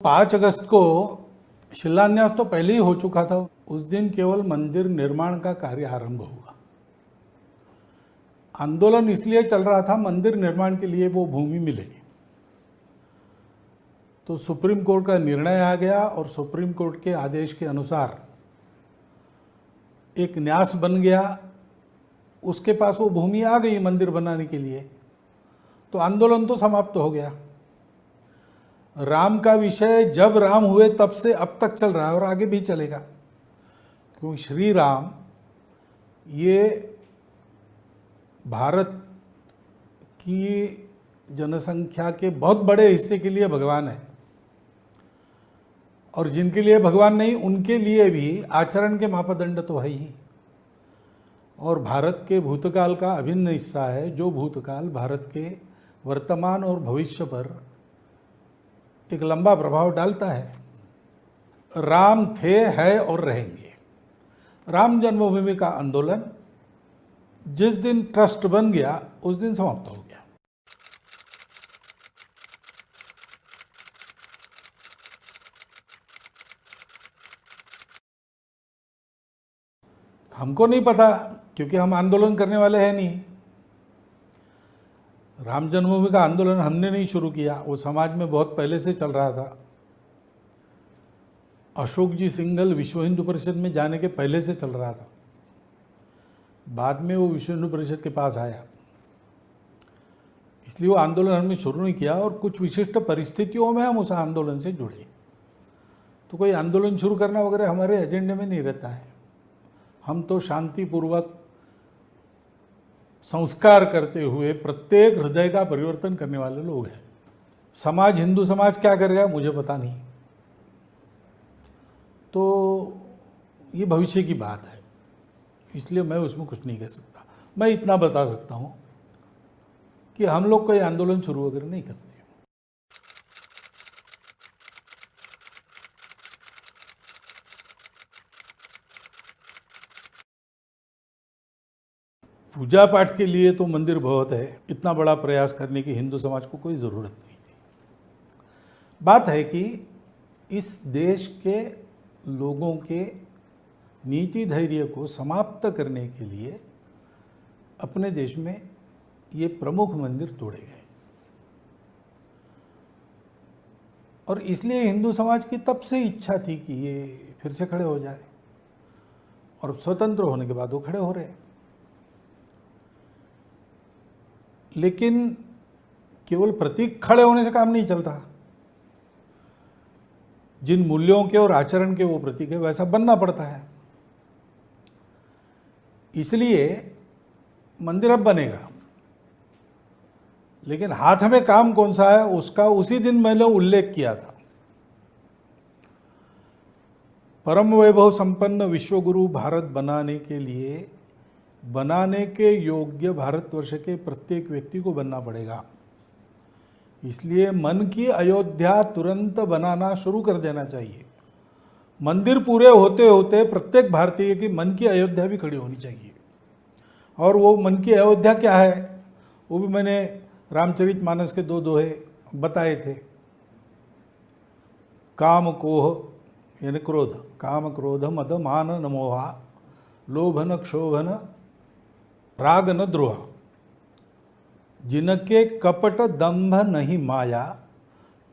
5 अगस्त को शिलान्यास तो पहले ही हो चुका था। उस दिन केवल मंदिर निर्माण का कार्य आरंभ हुआ। आंदोलन इसलिए चल रहा था मंदिर निर्माण के लिए वो भूमि मिले। तो सुप्रीम कोर्ट का निर्णय आ गया और सुप्रीम कोर्ट के आदेश के अनुसार एक न्यास बन गया। उसके पास वो भूमि आ गई मंदिर बनाने के लिए, तो आंदोलन तो समाप्त हो गया। राम का विषय जब राम हुए तब से अब तक चल रहा है और आगे भी चलेगा, क्योंकि श्री राम ये भारत की जनसंख्या के बहुत बड़े हिस्से के लिए भगवान है, और जिनके लिए भगवान नहीं उनके लिए भी आचरण के मापदंड तो है ही। और भारत के भूतकाल का अभिन्न हिस्सा है, जो भूतकाल भारत के वर्तमान और भविष्य पर एक लंबा प्रभाव डालता है। राम थे, है और रहेंगे। राम जन्मभूमि का आंदोलन जिस दिन ट्रस्ट बन गया उस दिन समाप्त हो गया। हमको नहीं पता, क्योंकि हम आंदोलन करने वाले हैं नहीं। राम जन्मभूमि का आंदोलन हमने नहीं शुरू किया, वो समाज में बहुत पहले से चल रहा था। अशोक जी सिंघल विश्व हिंदू परिषद में जाने के पहले से चल रहा था। बाद में वो विश्व हिंदू परिषद के पास आया, इसलिए वो आंदोलन हमने शुरू नहीं किया। और कुछ विशिष्ट परिस्थितियों में हम उस आंदोलन से जुड़े। तो कोई आंदोलन शुरू करना वगैरह हमारे एजेंडे में नहीं रहता है। हम तो शांतिपूर्वक संस्कार करते हुए प्रत्येक हृदय का परिवर्तन करने वाले लोग हैं। समाज, हिंदू समाज क्या करेगा मुझे पता नहीं, तो ये भविष्य की बात है, इसलिए मैं उसमें कुछ नहीं कह सकता। मैं इतना बता सकता हूँ कि हम लोग कोई आंदोलन शुरू वगैरह नहीं करते। पूजा पाठ के लिए तो मंदिर बहुत है, इतना बड़ा प्रयास करने की हिंदू समाज को कोई ज़रूरत नहीं थी। बात है कि इस देश के लोगों के नीति धैर्य को समाप्त करने के लिए अपने देश में ये प्रमुख मंदिर तोड़े गए, और इसलिए हिंदू समाज की तब से इच्छा थी कि ये फिर से खड़े हो जाए, और स्वतंत्र होने के बाद वो खड़े हो रहे। लेकिन केवल प्रतीक खड़े होने से काम नहीं चलता। जिन मूल्यों के और आचरण के वो प्रतीक है वैसा बनना पड़ता है। इसलिए मंदिर अब बनेगा, लेकिन हाथ में काम कौन सा है उसका उसी दिन मैंने उल्लेख किया था। परम वैभव संपन्न विश्वगुरु भारत बनाने के लिए बनाने के योग्य भारतवर्ष के प्रत्येक व्यक्ति को बनना पड़ेगा। इसलिए मन की अयोध्या तुरंत बनाना शुरू कर देना चाहिए। मंदिर पूरे होते होते प्रत्येक भारतीय की मन की अयोध्या भी खड़ी होनी चाहिए। और वो मन की अयोध्या क्या है वो भी मैंने रामचरितमानस के 2 दोहे बताए थे। काम कोह यानी क्रोध, काम क्रोध मद मान न मोहा, लोभ न क्षोभ न राग न द्रोह, जिनके कपट दंभ नहीं माया,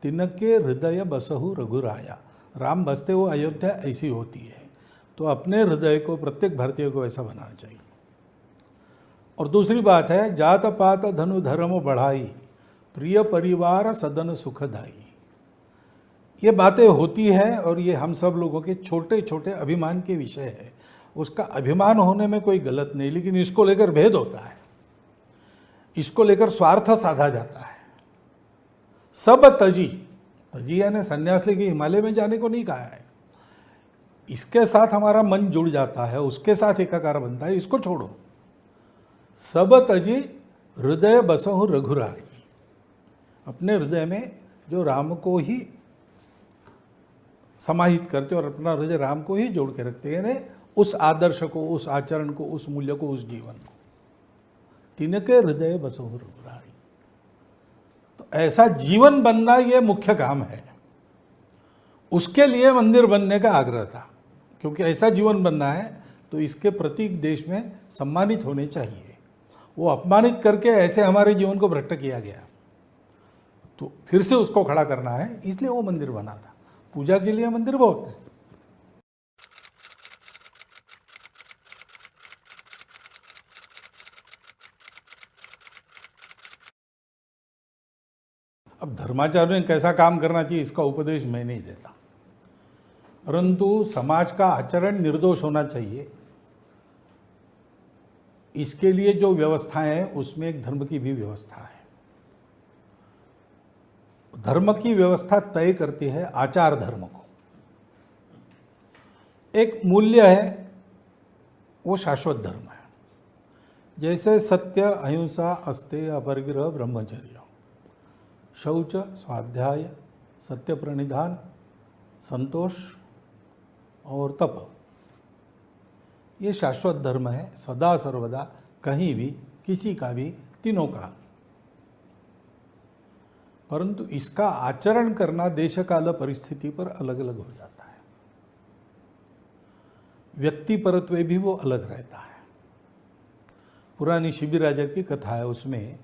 तिनके हृदय बसहु रघुराया। राम बसते वो अयोध्या ऐसी होती है। तो अपने हृदय को प्रत्येक भारतीय को ऐसा बनाना चाहिए। और दूसरी बात है, जात पात धनु धर्म बढ़ाई, प्रिय परिवार सदन सुखदाई। ये बातें होती है और ये हम सब लोगों के छोटे छोटे अभिमान के विषय है। उसका अभिमान होने में कोई गलत नहीं, लेकिन इसको लेकर भेद होता है, इसको लेकर स्वार्थ साधा जाता है। सब तजी, तजी यानी संन्यास लेके हिमालय में जाने को नहीं कहा है। इसके साथ हमारा मन जुड़ जाता है, उसके साथ एकाकार बनता है, इसको छोड़ो। सब तजी हृदय बसहु रघुराई, अपने हृदय में जो राम को ही समाहित करते और अपना हृदय राम को ही जोड़ के रखते हैं, उस आदर्श को, उस आचरण को, उस मूल्य को, उस जीवन को। तिनके हृदय बसहु रघुराई। तो ऐसा जीवन बनना ये मुख्य काम है। उसके लिए मंदिर बनने का आग्रह था, क्योंकि ऐसा जीवन बनना है तो इसके प्रतीक देश में सम्मानित होने चाहिए। वो अपमानित करके ऐसे हमारे जीवन को भ्रष्ट किया गया, तो फिर से उसको खड़ा करना है, इसलिए वो मंदिर बना था। पूजा के लिए मंदिर बहुत है। अब धर्माचार्य ने कैसा काम करना चाहिए इसका उपदेश मैं नहीं देता, परंतु समाज का आचरण निर्दोष होना चाहिए। इसके लिए जो व्यवस्थाएं हैं उसमें एक धर्म की भी व्यवस्था है। धर्म की व्यवस्था तय करती है आचार धर्म को। एक मूल्य है, वो शाश्वत धर्म है। जैसे सत्य, अहिंसा, अस्तेय, अपरिग्रह, ब्रह्मचर्य, शौच, स्वाध्याय, सत्य प्रणिधान, संतोष और तप, ये शाश्वत धर्म है, सदा सर्वदा, कहीं भी, किसी का भी, तीनों का। परंतु इसका आचरण करना देश काल परिस्थिति पर अलग अलग हो जाता है। व्यक्ति परत्व भी वो अलग रहता है। पुरानी शिबिर राजा की कथा है, उसमें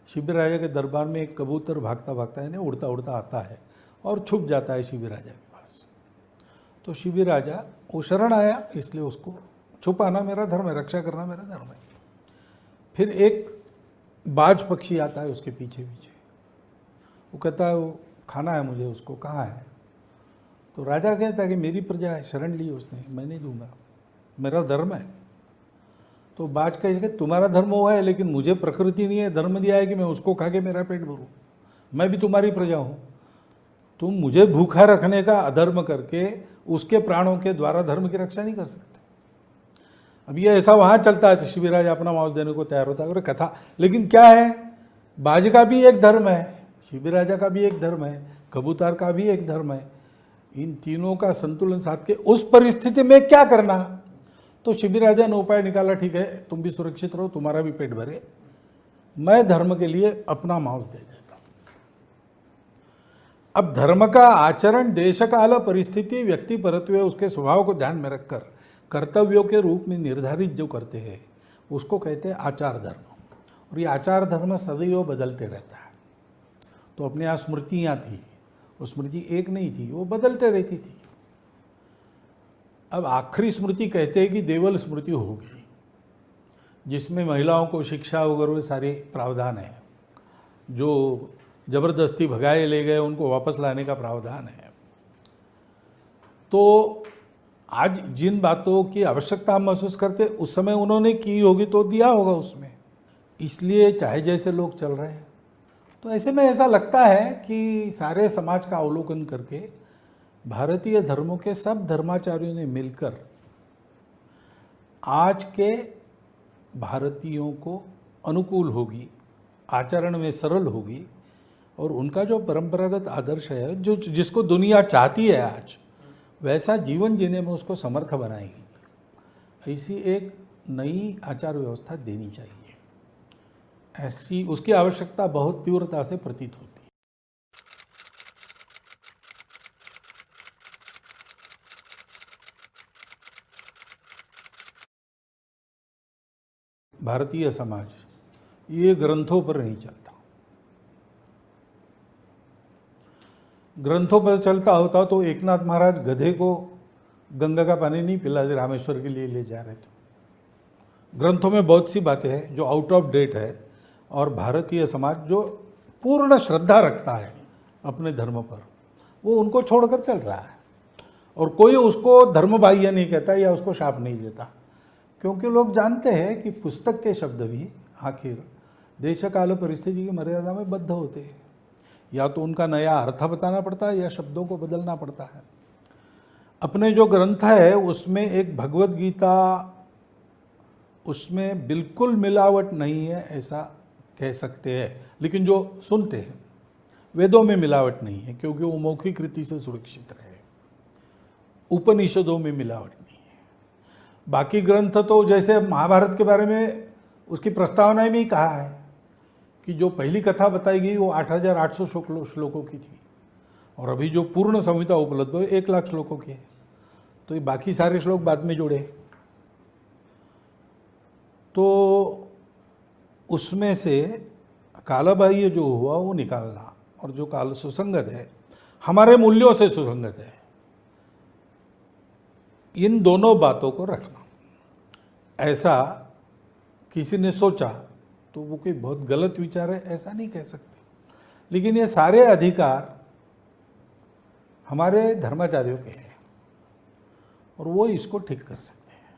शिबिर राजा के दरबार में एक कबूतर भागता भागता है, उड़ता उड़ता आता है और छुप जाता है शिबिर राजा के पास। तो शिबिर राजा, वो शरण आया, इसलिए उसको छुपाना मेरा धर्म है, रक्षा करना मेरा धर्म है। फिर एक बाज पक्षी आता है उसके पीछे पीछे, वो कहता है वो खाना है मुझे, उसको कहाँ है? तो राजा कहता है कि मेरी प्रजा है, शरण ली उसने, मैं नहीं दूंगा, मेरा धर्म है। तो बाज कहे तुम्हारा धर्म वो है, लेकिन मुझे प्रकृति नहीं है, धर्म दिया है कि मैं उसको खा के मेरा पेट भरूँ, मैं भी तुम्हारी प्रजा हूँ। तुम मुझे भूखा रखने का अधर्म करके उसके प्राणों के द्वारा धर्म की रक्षा नहीं कर सकते। अब ये ऐसा वहाँ चलता है तो शिबिर राजा अपना मांस देने को तैयार होता है और कथा, लेकिन क्या है, बाज का भी एक धर्म है, शिबिर राजा का भी एक धर्म है, कबूतर का भी एक धर्म है। इन तीनों का संतुलन साध के उस परिस्थिति में क्या करना? तो शिबिर राजा ने उपाय निकाला, ठीक है तुम भी सुरक्षित रहो, तुम्हारा भी पेट भरे, मैं धर्म के लिए अपना मांस दे देता हूं। अब धर्म का आचरण देश काल परिस्थिति, व्यक्ति परत्व, उसके स्वभाव को ध्यान में रखकर कर्तव्यों के रूप में निर्धारित जो करते हैं उसको कहते हैं आचार धर्म। और ये आचार धर्म सदैव बदलते रहता है। तो अपने यहाँ स्मृतियाँ थी, वो स्मृति एक नहीं थी, वो बदलते रहती थी। अब आखिरी स्मृति कहते हैं कि देवल स्मृति हो गई, जिसमें महिलाओं को शिक्षा वगैरह सारे प्रावधान है, जो जबरदस्ती भगाए ले गए उनको वापस लाने का प्रावधान है। तो आज जिन बातों की आवश्यकता हम महसूस करते उस समय उन्होंने की होगी तो दिया होगा उसमें, इसलिए चाहे जैसे लोग चल रहे हैं। तो ऐसे में ऐसा लगता है कि सारे समाज का अवलोकन करके भारतीय धर्मों के सब धर्माचार्यों ने मिलकर आज के भारतीयों को अनुकूल होगी, आचरण में सरल होगी, और उनका जो परंपरागत आदर्श है, जो जिसको दुनिया चाहती है आज, वैसा जीवन जीने में उसको समर्थ बनाएगी। ऐसी एक नई आचार व्यवस्था देनी चाहिए, ऐसी उसकी आवश्यकता बहुत तीव्रता से प्रतीत होती है। भारतीय समाज ये ग्रंथों पर नहीं चलता। ग्रंथों पर चलता होता तो एकनाथ महाराज गधे को गंगा का पानी नहीं पिलाते, रामेश्वर के लिए ले जा रहे थे। ग्रंथों में बहुत सी बातें हैं जो आउट ऑफ डेट है, और भारतीय समाज जो पूर्ण श्रद्धा रखता है अपने धर्म पर, वो उनको छोड़कर चल रहा है। और कोई उसको धर्म बाह्य नहीं कहता या उसको शाप नहीं देता, क्योंकि लोग जानते हैं कि पुस्तक के शब्द भी आखिर देश काल परिस्थिति की मर्यादा में बद्ध होते हैं। या तो उनका नया अर्थ बताना पड़ता है या शब्दों को बदलना पड़ता है। अपने जो ग्रंथ है उसमें एक भगवत गीता, उसमें बिल्कुल मिलावट नहीं है ऐसा कह सकते हैं, लेकिन जो सुनते हैं वेदों में मिलावट नहीं है, क्योंकि वो मौखिक रीति से सुरक्षित रहे। उपनिषदों में मिलावट नहीं है। बाकी ग्रंथ तो जैसे महाभारत के बारे में उसकी प्रस्तावना में ही कहा है कि जो पहली कथा बताई गई वो 8,800 श्लोकों की थी। और अभी जो पूर्ण संहिता उपलब्ध है 1 लाख श्लोकों की है, तो ये बाकी सारे श्लोक बाद में जोड़े। तो उसमें से कालबाह्य जो हुआ वो निकालना, और जो काल सुसंगत है, हमारे मूल्यों से सुसंगत है, इन दोनों बातों को रखना। ऐसा किसी ने सोचा तो वो कोई बहुत गलत विचार है ऐसा नहीं कह सकते, लेकिन ये सारे अधिकार हमारे धर्माचार्यों के हैं और वो इसको ठीक कर सकते हैं।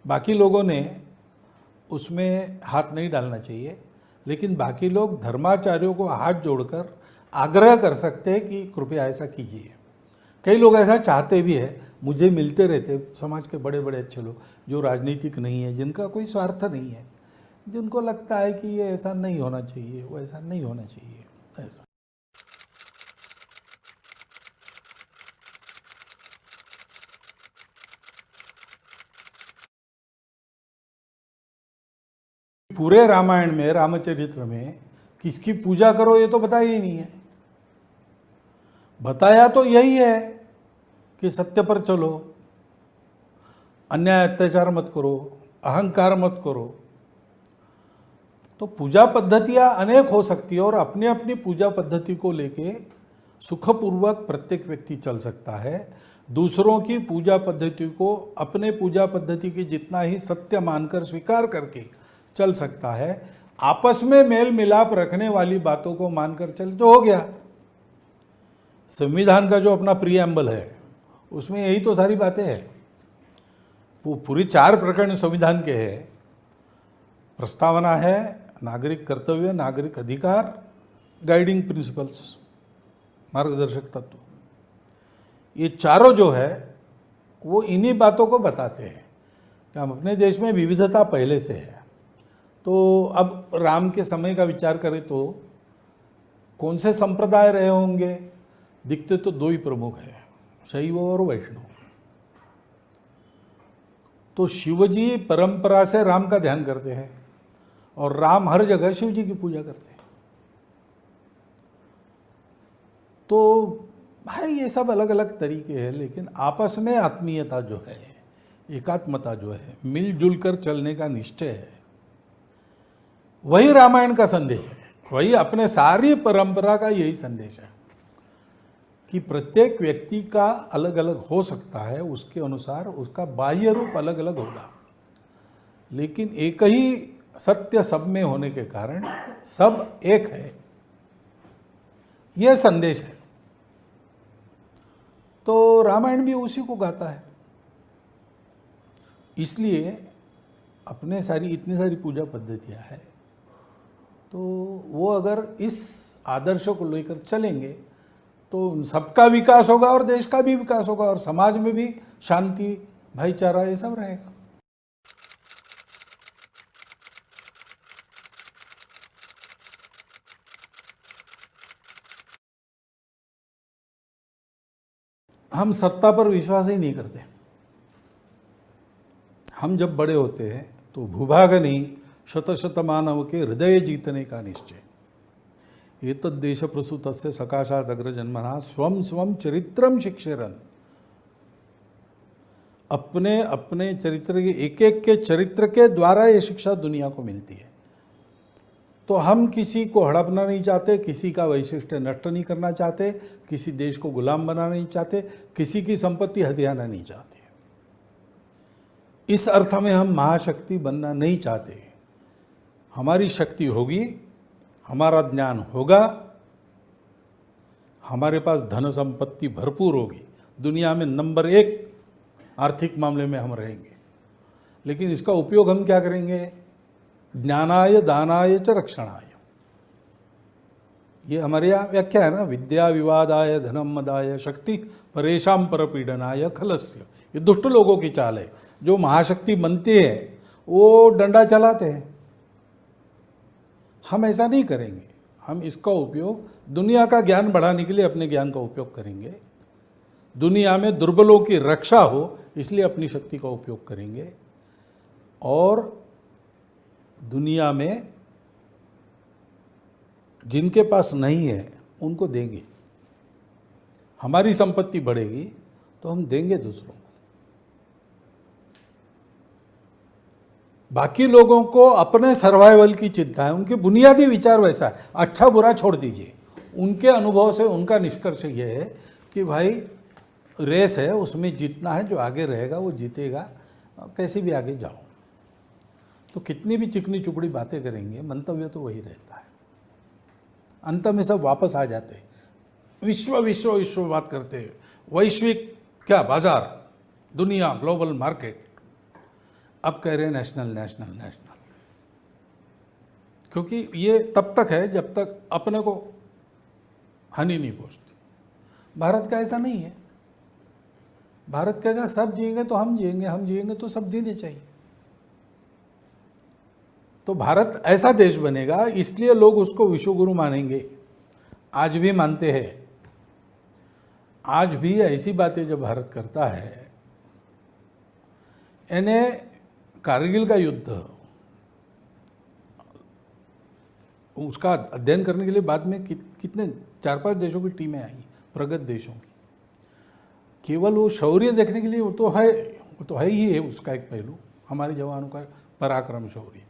बाकी लोगों ने उसमें हाथ नहीं डालना चाहिए, लेकिन बाकी लोग धर्माचार्यों को हाथ जोड़कर आग्रह कर सकते हैं कि कृपया ऐसा कीजिए। कई लोग ऐसा चाहते भी है, मुझे मिलते रहते समाज के बड़े बड़े अच्छे लोग जो राजनीतिक नहीं है, जिनका कोई स्वार्थ नहीं है, जिनको लगता है कि ये ऐसा नहीं होना चाहिए, वो ऐसा नहीं होना चाहिए, ऐसा। पूरे रामायण में, रामचरित्र में किसकी पूजा करो ये तो बताया ही नहीं है। बताया तो यही है कि सत्य पर चलो, अन्याय अत्याचार मत करो, अहंकार मत करो। तो पूजा पद्धतियां अनेक हो सकती है और अपनी अपनी पूजा पद्धति को लेके सुखपूर्वक प्रत्येक व्यक्ति चल सकता है। दूसरों की पूजा पद्धति को अपने पूजा पद्धति की जितना ही सत्य मानकर स्वीकार करके चल सकता है। आपस में मेल मिलाप रखने वाली बातों को मानकर चल तो हो गया। संविधान का जो अपना प्रीएम्बल है उसमें यही तो सारी बातें हैं। वो पूरी 4 प्रकरण संविधान के हैं। प्रस्तावना है, नागरिक कर्तव्य, नागरिक अधिकार, गाइडिंग प्रिंसिपल्स, मार्गदर्शक तत्व। ये चारों जो है वो इन्हीं बातों को बताते हैं कि हम अपने देश में विविधता पहले से है। तो अब राम के समय का विचार करें तो कौन से संप्रदाय रहे होंगे? दिखते तो 2 ही प्रमुख हैं, शैव और वैष्णव। तो शिवजी परंपरा से राम का ध्यान करते हैं और राम हर जगह शिव जी की पूजा करते हैं। तो भाई ये सब अलग अलग तरीके हैं, लेकिन आपस में आत्मीयता जो है, एकात्मता जो है, मिलजुल कर चलने का निश्चय है, वही रामायण का संदेश है। वही अपने सारी परंपरा का यही संदेश है कि प्रत्येक व्यक्ति का अलग अलग हो सकता है, उसके अनुसार उसका बाह्य रूप अलग अलग होगा, लेकिन एक ही सत्य सब में होने के कारण सब एक है, यह संदेश है। तो रामायण भी उसी को गाता है। इसलिए अपने इतनी सारी पूजा पद्धतियां हैं, तो वो अगर इस आदर्श को लेकर चलेंगे तो सबका विकास होगा और देश का भी विकास होगा और समाज में भी शांति, भाईचारा, ये सब रहेगा। हम सत्ता पर विश्वास ही नहीं करते। हम जब बड़े होते हैं तो भूभाग नहीं, शत शत मानव के हृदय जीतने का निश्चय। एतद्देश प्रसूतस्य सकाशात् अग्रजन्मनः स्वं स्वं चरित्रम शिक्षेरन्। अपने अपने चरित्र के एक एक के चरित्र के द्वारा ये शिक्षा दुनिया को मिलती है। तो हम किसी को हड़पना नहीं चाहते, किसी का वैशिष्ट्य नष्ट नहीं करना चाहते, किसी देश को गुलाम बनाना नहीं चाहते, किसी की संपत्ति हथियाना नहीं चाहते। इस अर्थ में हम महाशक्ति बनना नहीं चाहते। हमारी शक्ति होगी, हमारा ज्ञान होगा, हमारे पास धन संपत्ति भरपूर होगी, दुनिया में नंबर 1 आर्थिक मामले में हम रहेंगे। लेकिन इसका उपयोग हम क्या करेंगे? ज्ञानाय दानाय च रक्षणाय। ये हमारे यहाँ व्याख्या है ना, विद्या विवादाय धनम मदाय शक्ति परेशान परपीडनाय खलस्य। ये दुष्ट लोगों की चाल है। जो महाशक्ति बनते हैं वो डंडा चलाते हैं। हम ऐसा नहीं करेंगे। हम इसका उपयोग दुनिया का ज्ञान बढ़ाने के लिए अपने ज्ञान का उपयोग करेंगे। दुनिया में दुर्बलों की रक्षा हो इसलिए अपनी शक्ति का उपयोग करेंगे और दुनिया में जिनके पास नहीं है उनको देंगे। हमारी संपत्ति बढ़ेगी तो हम देंगे दूसरों को। बाकी लोगों को अपने सर्वाइवल की चिंता है, उनके बुनियादी विचार वैसा है। अच्छा बुरा छोड़ दीजिए, उनके अनुभव से उनका निष्कर्ष ये है कि भाई रेस है, उसमें जीतना है, जो आगे रहेगा वो जीतेगा, कैसे भी आगे जाओ। तो कितनी भी चिकनी चुपड़ी बातें करेंगे, मंतव्य तो वही रहता है। अंत में सब वापस आ जाते हैं, विश्व विश्व विश्व बात करते हैं, वैश्विक क्या बाजार, दुनिया, ग्लोबल मार्केट। अब कह रहे हैं नेशनल नेशनल नेशनल, क्योंकि ये तब तक है जब तक अपने को हानि नहीं पहुंचती। भारत का ऐसा नहीं है। भारत का सब जिएंगे तो हम जिएंगे, हम जिएंगे तो सब जीने चाहिए। तो भारत ऐसा देश बनेगा, इसलिए लोग उसको विश्वगुरु मानेंगे। आज भी मानते हैं। आज भी ऐसी बातें जब भारत करता है, यानी कारगिल का युद्ध, उसका अध्ययन करने के लिए बाद में कितने 4-5 देशों की टीमें आई, प्रगत देशों की। केवल वो शौर्य देखने के लिए वो तो है ही है उसका एक पहलू, हमारे जवानों का पराक्रम, शौर्य।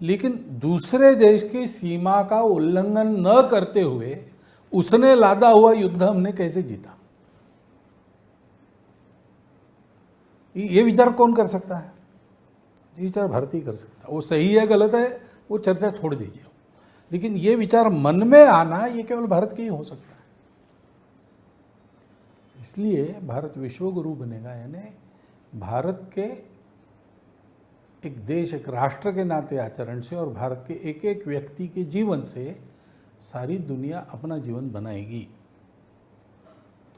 लेकिन दूसरे देश की सीमा का उल्लंघन न करते हुए उसने लादा हुआ युद्ध हमने कैसे जीता, ये विचार कौन कर सकता है? ये विचार भारतीय कर सकता है। वो सही है गलत है वो चर्चा छोड़ दीजिए, लेकिन ये विचार मन में आना ये केवल भारत के ही हो सकता है। इसलिए भारत विश्वगुरु बनेगा, यानी भारत के एक देश, एक राष्ट्र के नाते आचरण से और भारत के एक एक व्यक्ति के जीवन से सारी दुनिया अपना जीवन बनाएगी।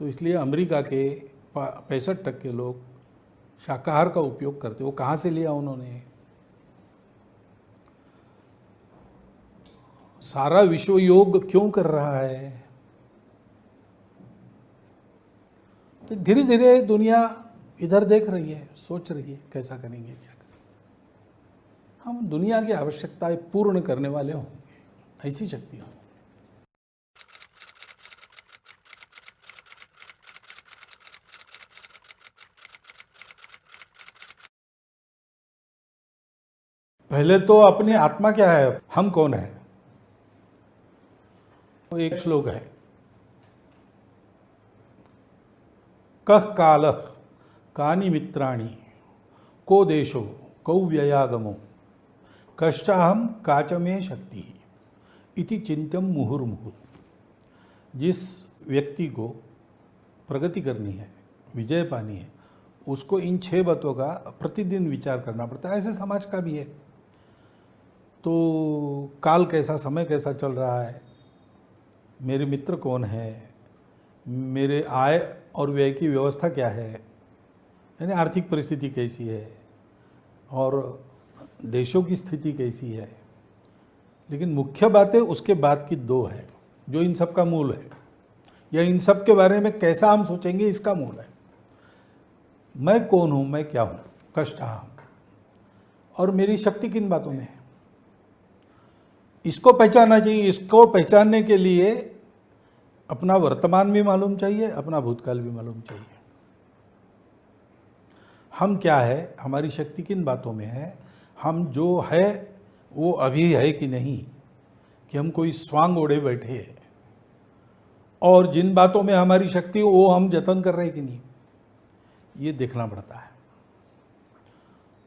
तो इसलिए अमेरिका के 65% लोग शाकाहार का उपयोग करते। वो कहाँ से लिया उन्होंने? सारा विश्व योग क्यों कर रहा है? तो धीरे धीरे दुनिया इधर देख रही है, सोच रही है कैसा करेंगे, क्या करेंगे। हम दुनिया की आवश्यकताएं पूर्ण करने वाले होंगे, ऐसी शक्तियां होंगी। पहले तो अपनी आत्मा क्या है, हम कौन है। तो एक श्लोक है, कह कालः कानि मित्राणि को देशो कौ व्ययागमो कश्चाहम काचमे शक्ति इति चिंत्यम मुहुर्मुहुः। जिस व्यक्ति को प्रगति करनी है, विजय पानी है, उसको इन 6 बातों का प्रतिदिन विचार करना पड़ता है। ऐसे समाज का भी है। तो काल कैसा, समय कैसा चल रहा है, मेरे मित्र कौन है, मेरे आय और व्यय की व्यवस्था क्या है, यानी आर्थिक परिस्थिति कैसी है और देशों की स्थिति कैसी है। लेकिन मुख्य बातें उसके बाद की 2 है जो इन सब का मूल है, या इन सब के बारे में कैसा हम सोचेंगे इसका मूल है। मैं कौन हूँ, मैं क्या हूँ, कष्टाहम, और मेरी शक्ति किन बातों में है, इसको पहचानना चाहिए। इसको पहचानने के लिए अपना वर्तमान भी मालूम चाहिए, अपना भूतकाल भी मालूम चाहिए। हम क्या है, हमारी शक्ति किन बातों में है, हम जो है वो अभी है कि नहीं, कि हम कोई स्वांग ओढ़े बैठे हैं, और जिन बातों में हमारी शक्ति वो हम जतन कर रहे हैं कि नहीं, ये देखना पड़ता है।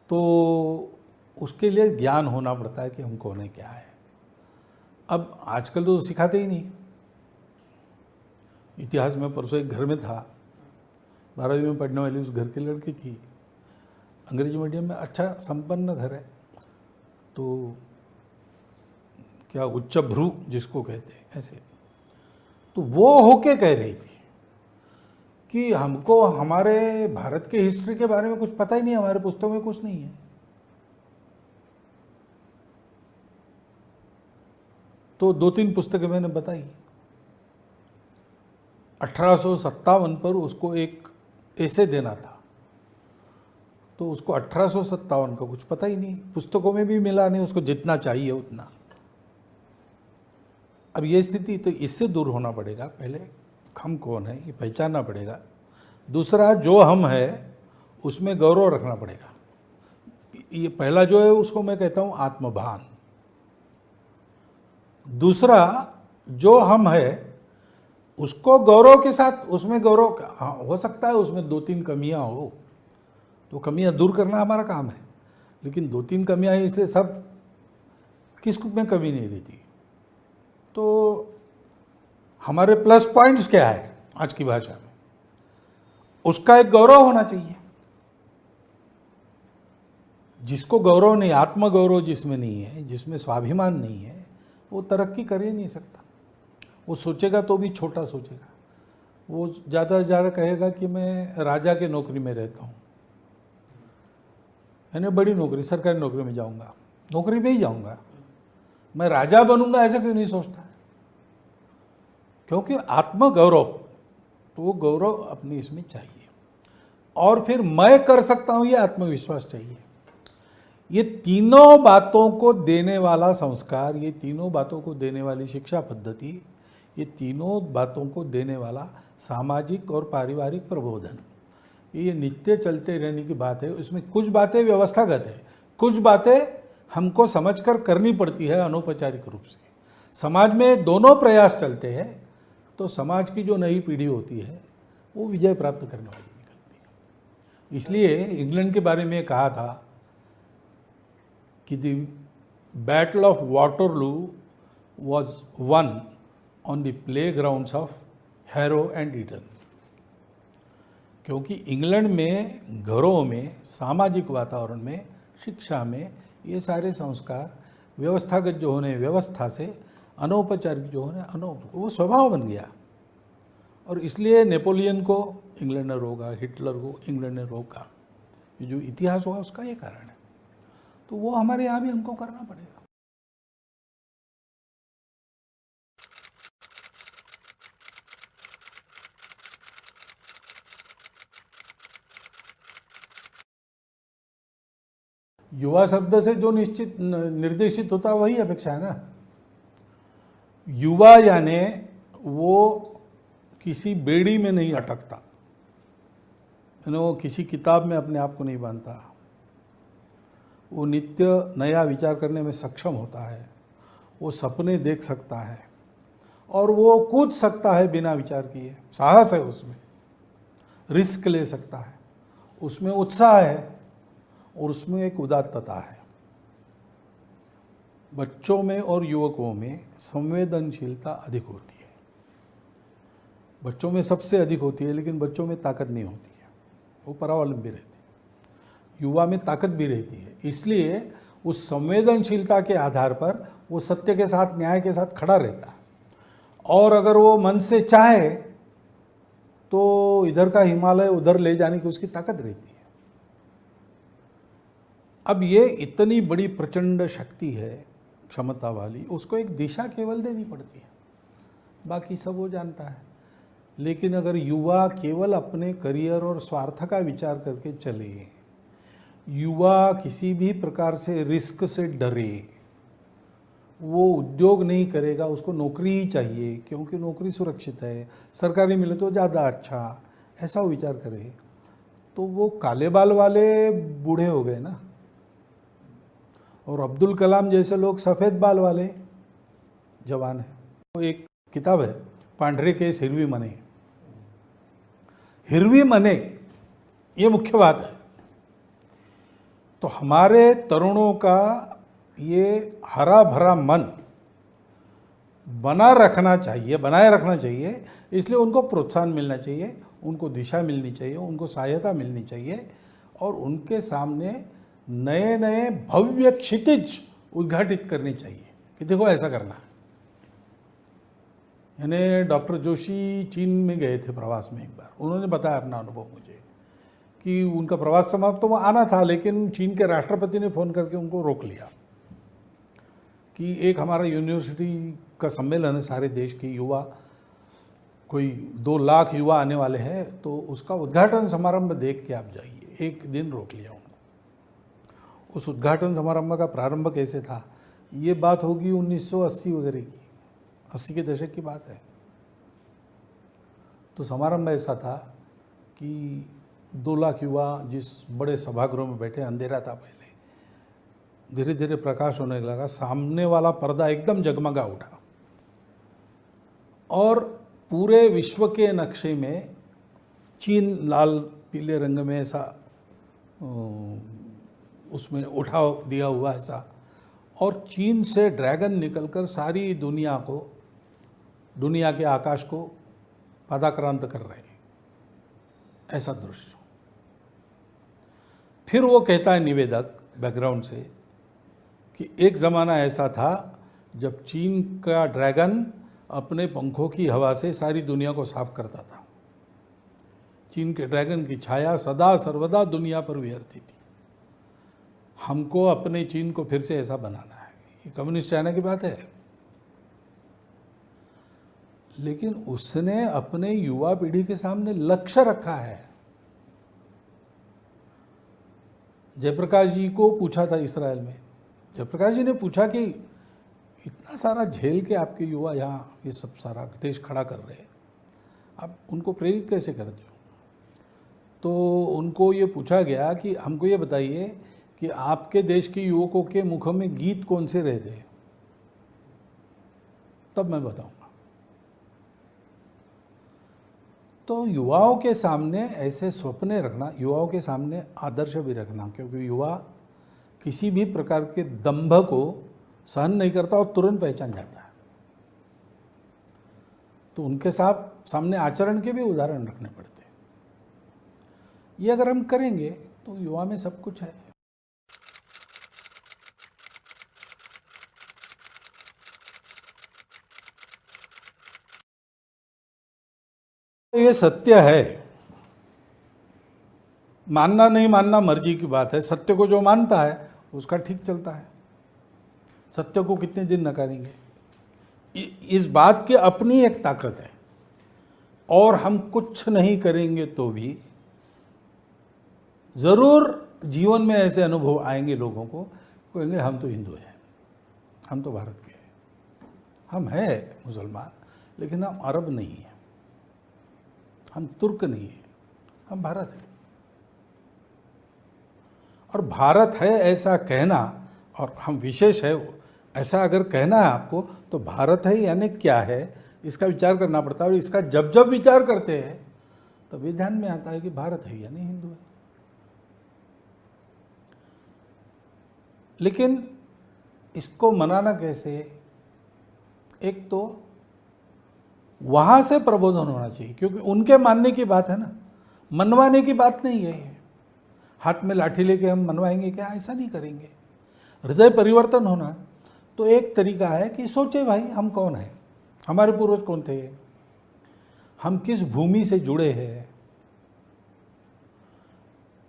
तो उसके लिए ज्ञान होना पड़ता है कि हम कौन है, क्या है। अब आजकल तो सिखाते ही नहीं। इतिहास में परसों एक घर में था, 12वीं में पढ़ने वाली उस घर की लड़की थी, अंग्रेजी मीडियम में, अच्छा संपन्न घर है, तो क्या उच्च भ्रू जिसको कहते हैं ऐसे, तो वो होके कह रही थी कि हमको हमारे भारत के हिस्ट्री के बारे में कुछ पता ही नहीं, हमारे पुस्तकों में कुछ नहीं है। तो 2-3 पुस्तकें मैंने बताई। 1857 पर उसको एक ऐसे देना था, तो उसको 1857 का कुछ पता ही नहीं, पुस्तकों में भी मिला नहीं उसको जितना चाहिए उतना। अब ये स्थिति, तो इससे दूर होना पड़ेगा। पहले हम कौन है ये पहचानना पड़ेगा। दूसरा, जो हम है उसमें गौरव रखना पड़ेगा। ये पहला जो है उसको मैं कहता हूँ आत्मभान। दूसरा, जो हम है उसको गौरव के साथ, उसमें गौरव हो सकता है उसमें 2-3 कमियां हो तो कमियां दूर करना हमारा काम है, लेकिन 2-3 कमियां इसलिए सब किस में कमी नहीं रहती। तो हमारे प्लस पॉइंट्स क्या है आज की भाषा में, उसका एक गौरव होना चाहिए। जिसको गौरव नहीं, आत्मगौरव जिसमें नहीं है, जिसमें स्वाभिमान नहीं है, वो तरक्की कर ही नहीं सकता। वो सोचेगा तो भी छोटा सोचेगा। वो ज़्यादा से ज़्यादा कहेगा कि मैं राजा के नौकरी में रहता हूँ, यानी बड़ी नौकरी, सरकारी नौकरी में जाऊँगा, नौकरी पे ही जाऊँगा, मैं राजा बनूंगा, ऐसा क्यों नहीं सोचता है? क्योंकि आत्मगौरव, तो वो गौरव अपनी इसमें चाहिए। और फिर मैं कर सकता हूँ, ये आत्मविश्वास चाहिए। ये तीनों बातों को देने वाला संस्कार, ये तीनों बातों को देने वाली शिक्षा पद्धति, ये तीनों बातों को देने वाला सामाजिक और पारिवारिक प्रबोधन, ये नित्य चलते रहने की बात है। उसमें कुछ बातें व्यवस्थागत है, कुछ बातें हमको समझकर करनी पड़ती है अनौपचारिक रूप से। समाज में दोनों प्रयास चलते हैं तो समाज की जो नई पीढ़ी होती है वो विजय प्राप्त करने वाली निकलती है। इसलिए इंग्लैंड के बारे में कहा था कि the battle of Waterloo was won on the playgrounds of Harrow and Eton. क्योंकि इंग्लैंड में घरों में, सामाजिक वातावरण में, शिक्षा में ये सारे संस्कार व्यवस्थागत जो होने व्यवस्था से, अनौपचारिक जो होने वो स्वभाव बन गया। और इसलिए नेपोलियन को इंग्लैंड ने रोका, हिटलर को इंग्लैंड ने रोका। ये जो इतिहास हुआ उसका ये कारण है। तो वो हमारे यहाँ भी हमको करना पड़ेगा। युवा शब्द से जो निश्चित निर्देशित होता है वही अपेक्षा है ना। युवा यानी वो किसी बेड़ी में नहीं अटकता, वो किसी किताब में अपने आप को नहीं बांधता, वो नित्य नया विचार करने में सक्षम होता है, वो सपने देख सकता है और वो कूद सकता है बिना विचार किए। साहस है उसमें, रिस्क ले सकता है, उसमें उत्साह है और उसमें एक उदात्तता है। बच्चों में और युवकों में संवेदनशीलता अधिक होती है। बच्चों में सबसे अधिक होती है, लेकिन बच्चों में ताकत नहीं होती है, वो परावलंबी रहती है। युवा में ताकत भी रहती है, इसलिए उस संवेदनशीलता के आधार पर वो सत्य के साथ, न्याय के साथ खड़ा रहता है। और अगर वो मन से चाहे तो इधर का हिमालय उधर ले जाने की उसकी ताकत रहती है। अब ये इतनी बड़ी प्रचंड शक्ति है, क्षमता वाली, उसको एक दिशा केवल देनी पड़ती है, बाकी सब वो जानता है। लेकिन अगर युवा केवल अपने करियर और स्वार्थ का विचार करके चले, युवा किसी भी प्रकार से रिस्क से डरे, वो उद्योग नहीं करेगा, उसको नौकरी ही चाहिए क्योंकि नौकरी सुरक्षित है, सरकारी मिले तो ज़्यादा अच्छा, ऐसा वो विचार करे, तो वो काले बाल वाले बूढ़े हो गए ना। और अब्दुल कलाम जैसे लोग सफ़ेद बाल वाले जवान हैं। तो एक किताब है, पांढरे केस हिरवी मने। हिरवी मने, ये मुख्य बात है। तो हमारे तरुणों का ये हरा भरा मन बनाए रखना चाहिए। इसलिए उनको प्रोत्साहन मिलना चाहिए, उनको दिशा मिलनी चाहिए, उनको सहायता मिलनी चाहिए और उनके सामने नए नए भव्य क्षितिज उद्घाटित करने चाहिए कि देखो ऐसा करना है। यानी डॉक्टर जोशी चीन में गए थे प्रवास में एक बार, उन्होंने बताया अपना अनुभव मुझे कि उनका प्रवास समाप्त तो वो आना था, लेकिन चीन के राष्ट्रपति ने फ़ोन करके उनको रोक लिया कि एक हमारा यूनिवर्सिटी का सम्मेलन है, सारे देश के युवा, कोई 2 लाख युवा आने वाले हैं, तो उसका उद्घाटन समारंभ देख के आप जाइए। एक दिन रोक लिया उनको। उस उद्घाटन समारंभ का प्रारंभ कैसे था, ये बात होगी 1980 वगैरह की, 80 के दशक की बात है। तो समारंभ ऐसा था कि 2 लाख युवा जिस बड़े सभागृह में बैठे, अंधेरा था पहले, धीरे धीरे प्रकाश होने लगा, सामने वाला पर्दा एकदम जगमगा उठा और पूरे विश्व के नक्शे में चीन लाल पीले रंग में ऐसा उसमें उठा दिया हुआ ऐसा, और चीन से ड्रैगन निकलकर सारी दुनिया को, दुनिया के आकाश को पादाक्रांत कर रहे हैं, ऐसा दृश्य। फिर वो कहता है निवेदक बैकग्राउंड से कि एक ज़माना ऐसा था जब चीन का ड्रैगन अपने पंखों की हवा से सारी दुनिया को साफ करता था। चीन के ड्रैगन की छाया सदा सर्वदा दुनिया पर विहरती थी। हमको अपने चीन को फिर से ऐसा बनाना है। ये कम्युनिस्ट चाइना की बात है, लेकिन उसने अपने युवा पीढ़ी के सामने लक्ष्य रखा है। जयप्रकाश जी को पूछा था इसराइल में, जयप्रकाश जी ने पूछा कि इतना सारा झेल के आपके युवा यहाँ ये सब सारा देश खड़ा कर रहे हैं, आप उनको प्रेरित कैसे करते हो? तो उनको ये पूछा गया कि हमको ये बताइए कि आपके देश के युवकों के मुखों में गीत कौन से रहते हैं, तब मैं बताऊंगा। तो युवाओं के सामने ऐसे सपने रखना, युवाओं के सामने आदर्श भी रखना, क्योंकि युवा किसी भी प्रकार के दंभ को सहन नहीं करता और तुरंत पहचान जाता है। तो उनके साथ सामने आचरण के भी उदाहरण रखने पड़ते हैं। ये अगर हम करेंगे तो युवा में सब कुछ है। ये सत्य है, मानना नहीं मानना मर्जी की बात है। सत्य को जो मानता है उसका ठीक चलता है, सत्य को कितने दिन नकारेंगे। इस बात की अपनी एक ताकत है, और हम कुछ नहीं करेंगे तो भी जरूर जीवन में ऐसे अनुभव आएंगे लोगों को, कहेंगे हम तो हिंदू हैं, हम तो भारत के हैं, हम हैं मुसलमान, लेकिन हम अरब नहीं हैं, हम तुर्क नहीं हैं, हम भारत हैं। और भारत है ऐसा कहना, और हम विशेष है ऐसा अगर कहना है आपको, तो भारत है यानी क्या है इसका विचार करना पड़ता है। और इसका जब जब विचार करते हैं तब ये ध्यान में आता है कि भारत है यानी हिंदू है। लेकिन इसको मनाना कैसे? एक तो वहाँ से प्रबोधन होना चाहिए, क्योंकि उनके मानने की बात है ना, मनवाने की बात नहीं है। हाथ में लाठी लेके हम मनवाएंगे क्या? ऐसा नहीं करेंगे। हृदय परिवर्तन होना तो एक तरीका है कि सोचे भाई हम कौन हैं, हमारे पूर्वज कौन थे, हम किस भूमि से जुड़े हैं।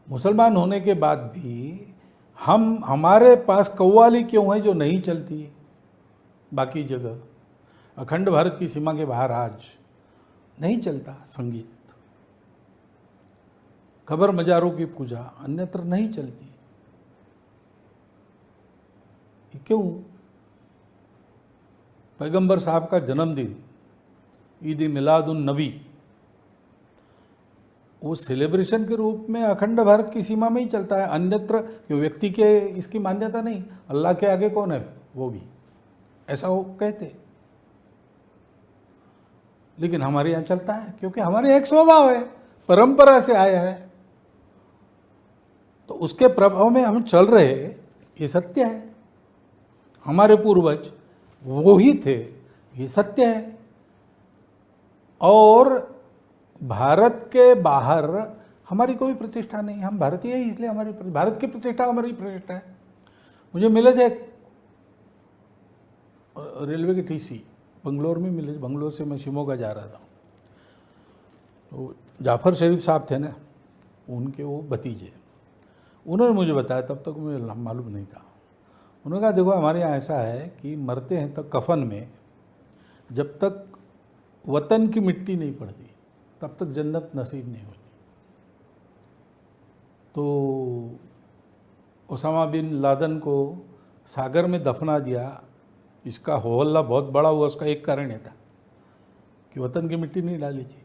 मुसलमान होने के बाद भी हमारे पास कव्वाली क्यों है जो नहीं चलती बाकी जगह? अखंड भारत की सीमा के बाहर आज नहीं चलता संगीत, कब्र मजारों की पूजा अन्यत्र नहीं चलती। क्यों? पैगंबर साहब का जन्मदिन ईद मिलादुन नबी, वो सेलिब्रेशन के रूप में अखंड भारत की सीमा में ही चलता है, अन्यत्र व्यक्ति के इसकी मान्यता नहीं। अल्लाह के आगे कौन है? वो भी ऐसा वो कहते। लेकिन हमारे यहाँ चलता है क्योंकि हमारे एक स्वभाव है, परंपरा से आया है, तो उसके प्रभाव में हम चल रहे, ये सत्य है। हमारे पूर्वज वो ही थे, ये सत्य है। और भारत के बाहर हमारी कोई प्रतिष्ठा नहीं, हम भारतीय हैं इसलिए हमारी भारत की प्रतिष्ठा हमारी प्रतिष्ठा है। मुझे मिले थे रेलवे के टीसी बंगलोर में मिले, बंगलोर से मैं शिमोगा जा रहा था, तो जाफर शरीफ साहब थे ना, उनके वो भतीजे, उन्होंने मुझे बताया, तब तक मुझे मालूम नहीं था। उन्होंने कहा देखो हमारे यहाँ ऐसा है कि मरते हैं तक कफन में, जब तक वतन की मिट्टी नहीं पड़ती तब तक जन्नत नसीब नहीं होती। तो ओसामा बिन लादेन को सागर में दफना दिया, इसका हो हल्ला बहुत बड़ा हुआ, उसका एक कारण ये था कि वतन की मिट्टी नहीं डाली थी।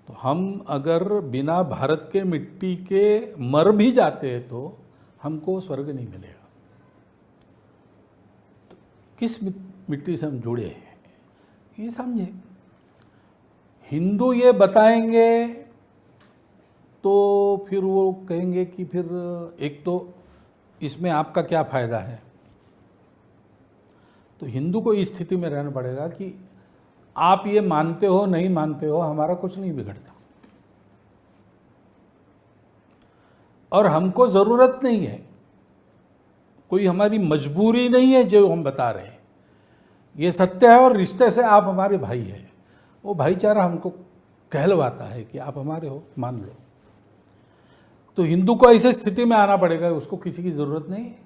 तो हम अगर बिना भारत के मिट्टी के मर भी जाते हैं तो हमको स्वर्ग नहीं मिलेगा। तो किस मिट्टी से हम जुड़े हैं ये समझे। हिंदू ये बताएंगे तो फिर वो कहेंगे कि फिर एक तो इसमें आपका क्या फ़ायदा है। तो हिंदू को इस स्थिति में रहना पड़ेगा कि आप ये मानते हो नहीं मानते हो, हमारा कुछ नहीं बिगड़ता और हमको ज़रूरत नहीं है, कोई हमारी मजबूरी नहीं है जो हम बता रहे हैं, ये सत्य है। और रिश्ते से आप हमारे भाई हैं, वो भाईचारा हमको कहलवाता है कि आप हमारे हो, मान लो। तो हिंदू को ऐसे स्थिति में आना पड़ेगा, उसको किसी की ज़रूरत नहीं है,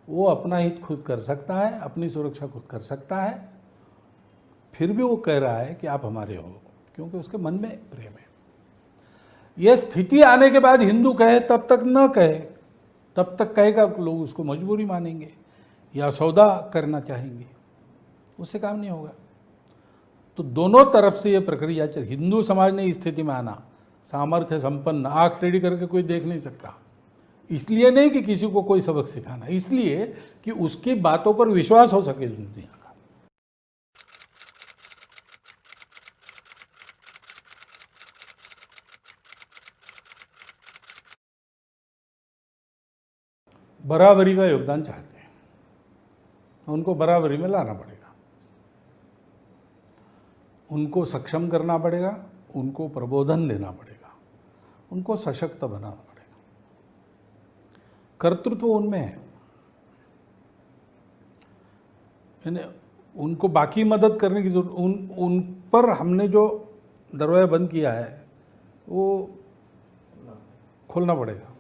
वो अपना हित खुद कर सकता है, अपनी सुरक्षा खुद कर सकता है। फिर भी वो कह रहा है कि आप हमारे हो, क्योंकि उसके मन में प्रेम है। यह स्थिति आने के बाद हिंदू कहे तब तक न कहे, तब तक कहेगा लोग उसको मजबूरी मानेंगे या सौदा करना चाहेंगे, उससे काम नहीं होगा। तो दोनों तरफ से ये प्रक्रिया चल। हिंदू समाज ने इस स्थिति में आना, सामर्थ्य संपन्न, आँख टेढ़ी करके कोई देख नहीं सकता, इसलिए नहीं कि किसी को कोई सबक सिखाना, इसलिए कि उसकी बातों पर विश्वास हो सके दुनिया का। बराबरी का योगदान चाहते हैं, उनको बराबरी में लाना पड़ेगा, उनको सक्षम करना पड़ेगा, उनको प्रबोधन देना पड़ेगा, उनको सशक्त बनाना पड़ेगा। कर्तृत्व उनमें है, यानी उनको बाकी मदद करने की जरूरत, उन पर हमने जो दरवाजा बंद किया है वो खोलना पड़ेगा।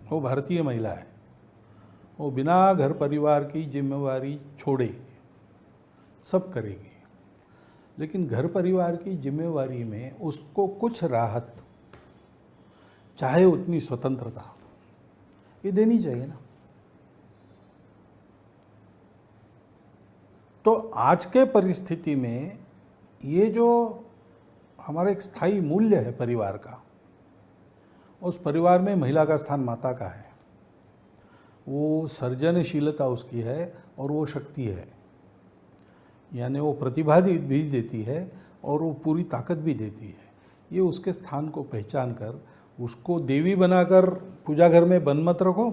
वो भारतीय महिला है, वो बिना घर परिवार की जिम्मेवारी छोड़े सब करेगी, लेकिन घर परिवार की जिम्मेवारी में उसको कुछ राहत, चाहे उतनी स्वतंत्रता, ये देनी चाहिए ना। तो आज के परिस्थिति में ये जो हमारा एक स्थायी मूल्य है परिवार का, उस परिवार में महिला का स्थान माता का है, वो सर्जनशीलता उसकी है और वो शक्ति है, यानी वो प्रतिभा भी देती है और वो पूरी ताकत भी देती है। ये उसके स्थान को पहचान कर उसको देवी बनाकर पूजा घर में बंद मत रखो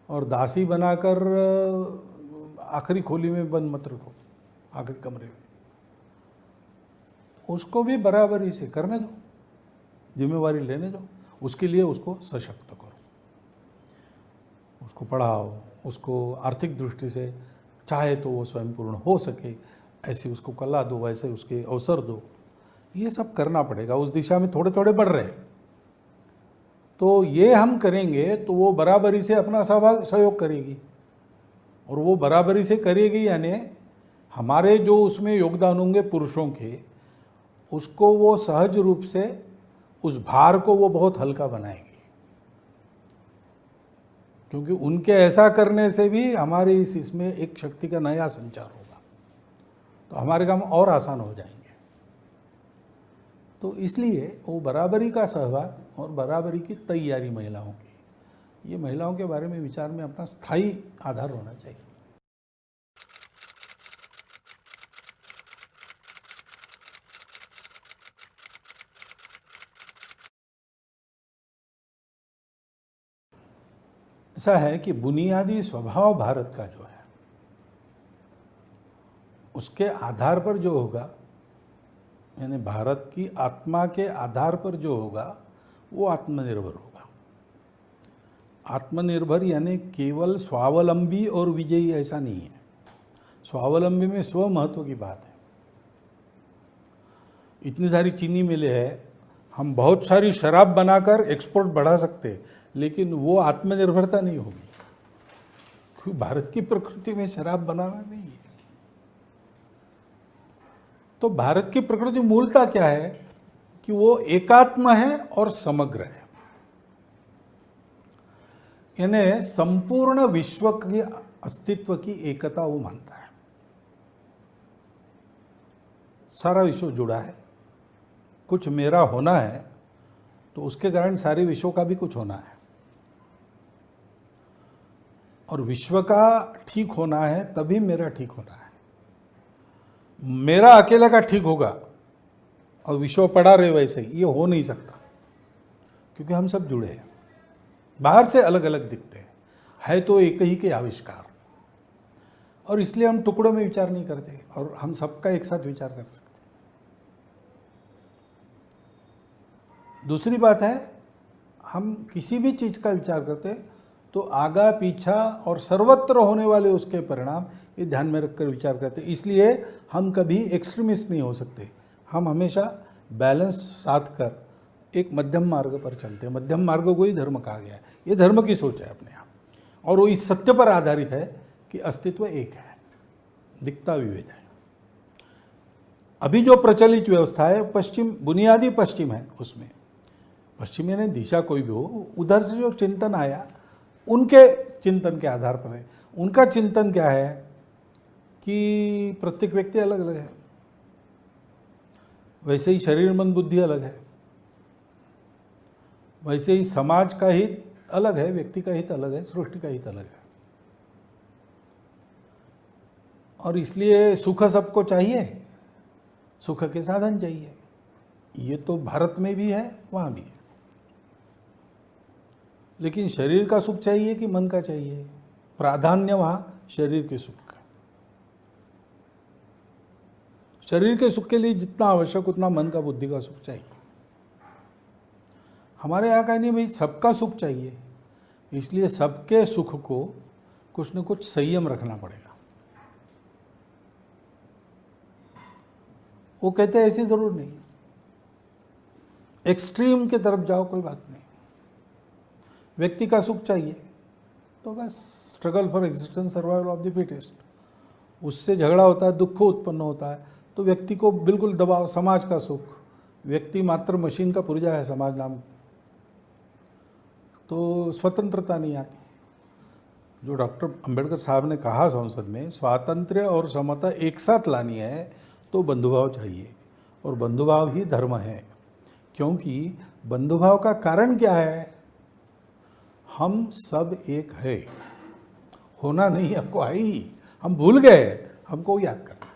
और दासी बनाकर आखिरी खोली में बंद मत रखो, आखिरी कमरे में। उसको भी बराबरी से करने दो, जिम्मेवारी लेने दो, उसके लिए उसको सशक्त करो, उसको पढ़ाओ, उसको आर्थिक दृष्टि से चाहे तो वो स्वयं पूर्ण हो सके, ऐसे उसको कला दो, ऐसे उसके अवसर दो। ये सब करना पड़ेगा, उस दिशा में थोड़े थोड़े बढ़ रहे हैं। तो ये हम करेंगे तो वो बराबरी से अपना सहयोग करेगी, और वो बराबरी से करेगी, यानी हमारे जो उसमें योगदान होंगे पुरुषों के, उसको वो सहज रूप से उस भार को वो बहुत हल्का बनाएगी, क्योंकि उनके ऐसा करने से भी हमारे इसमें एक शक्ति का नया संचार होगा, तो हमारे काम और आसान हो जाएंगे। तो इसलिए वो बराबरी का सहभाग और बराबरी की तैयारी महिलाओं की, ये महिलाओं के बारे में विचार में अपना स्थायी आधार होना चाहिए। ऐसा है कि बुनियादी स्वभाव भारत का जो है, उसके आधार पर जो होगा, यानी भारत की आत्मा के आधार पर जो होगा, वो आत्मनिर्भर होगा। आत्मनिर्भर यानी केवल स्वावलंबी और विजयी ऐसा नहीं है। स्वावलंबी में स्व महत्व की बात है। इतनी सारी चीनी मिलें है, हम बहुत सारी शराब बनाकर एक्सपोर्ट बढ़ा सकते हैं, लेकिन वो आत्मनिर्भरता नहीं होगी, क्योंकि भारत की प्रकृति में शराब बनाना नहीं है। तो भारत की प्रकृति मूलता क्या है कि वो एकात्म है और समग्र है, यानी संपूर्ण विश्व के अस्तित्व की एकता वो मानता है। सारा विश्व जुड़ा है, कुछ मेरा होना है तो उसके कारण सारे विश्व का भी कुछ होना है, और विश्व का ठीक होना है तभी मेरा ठीक होना है। मेरा अकेले का ठीक होगा और विश्व पड़ा रहे वैसे ही, ये हो नहीं सकता, क्योंकि हम सब जुड़े हैं, बाहर से अलग अलग दिखते हैं, है तो एक ही के आविष्कार, और इसलिए हम टुकड़ों में विचार नहीं करते और हम सबका एक साथ विचार कर सकते। दूसरी बात है, हम किसी भी चीज़ का विचार करते तो आगा पीछा और सर्वत्र होने वाले उसके परिणाम ये ध्यान में रखकर विचार करते। इसलिए हम कभी एक्सट्रीमिस्ट नहीं हो सकते, हम हमेशा बैलेंस साध कर एक मध्यम मार्ग पर चलते हैं। मध्यम मार्ग को ही धर्म कहा गया है, ये धर्म की सोच है अपने आप, और वो इस सत्य पर आधारित है कि अस्तित्व एक है, दिखता विविध है। अभी जो प्रचलित व्यवस्था है पश्चिम, बुनियादी पश्चिम है, उसमें पश्चिम यानी दिशा कोई भी हो, उधर से जो चिंतन आया उनके चिंतन के आधार पर है। उनका चिंतन क्या है कि प्रत्येक व्यक्ति अलग अलग है, वैसे ही शरीर मन बुद्धि अलग है, वैसे ही समाज का हित अलग है, व्यक्ति का हित अलग है, सृष्टि का हित अलग है, और इसलिए सुख सबको चाहिए, सुख के साधन चाहिए। ये तो भारत में भी है, वहाँ भी है। लेकिन शरीर का सुख चाहिए कि मन का चाहिए? प्राधान्य वहाँ शरीर के सुख का। शरीर के सुख के लिए जितना आवश्यक उतना मन का, बुद्धि का सुख चाहिए। हमारे यहाँ का नहीं भाई, सबका सुख चाहिए, इसलिए सबके सुख को कुछ न कुछ संयम रखना पड़ेगा। वो कहते हैं ऐसी जरूर नहीं, एक्सट्रीम की तरफ जाओ कोई बात नहीं। व्यक्ति का सुख चाहिए तो बस struggle for existence, survival of the fittest, उससे झगड़ा होता है, दुख उत्पन्न होता है, तो व्यक्ति को बिल्कुल दबाव। समाज का सुख, व्यक्ति मात्र मशीन का पुर्जा है समाज नाम, तो स्वतंत्रता नहीं आती। जो डॉक्टर अंबेडकर साहब ने कहा संसद में, स्वातंत्र्य और समता एक साथ लानी है तो बंधुभाव चाहिए, और बंधुभाव ही धर्म है। क्योंकि बंधुभाव का कारण क्या है? हम सब एक है, होना नहीं हमको आई, हम भूल गए, हमको याद करना।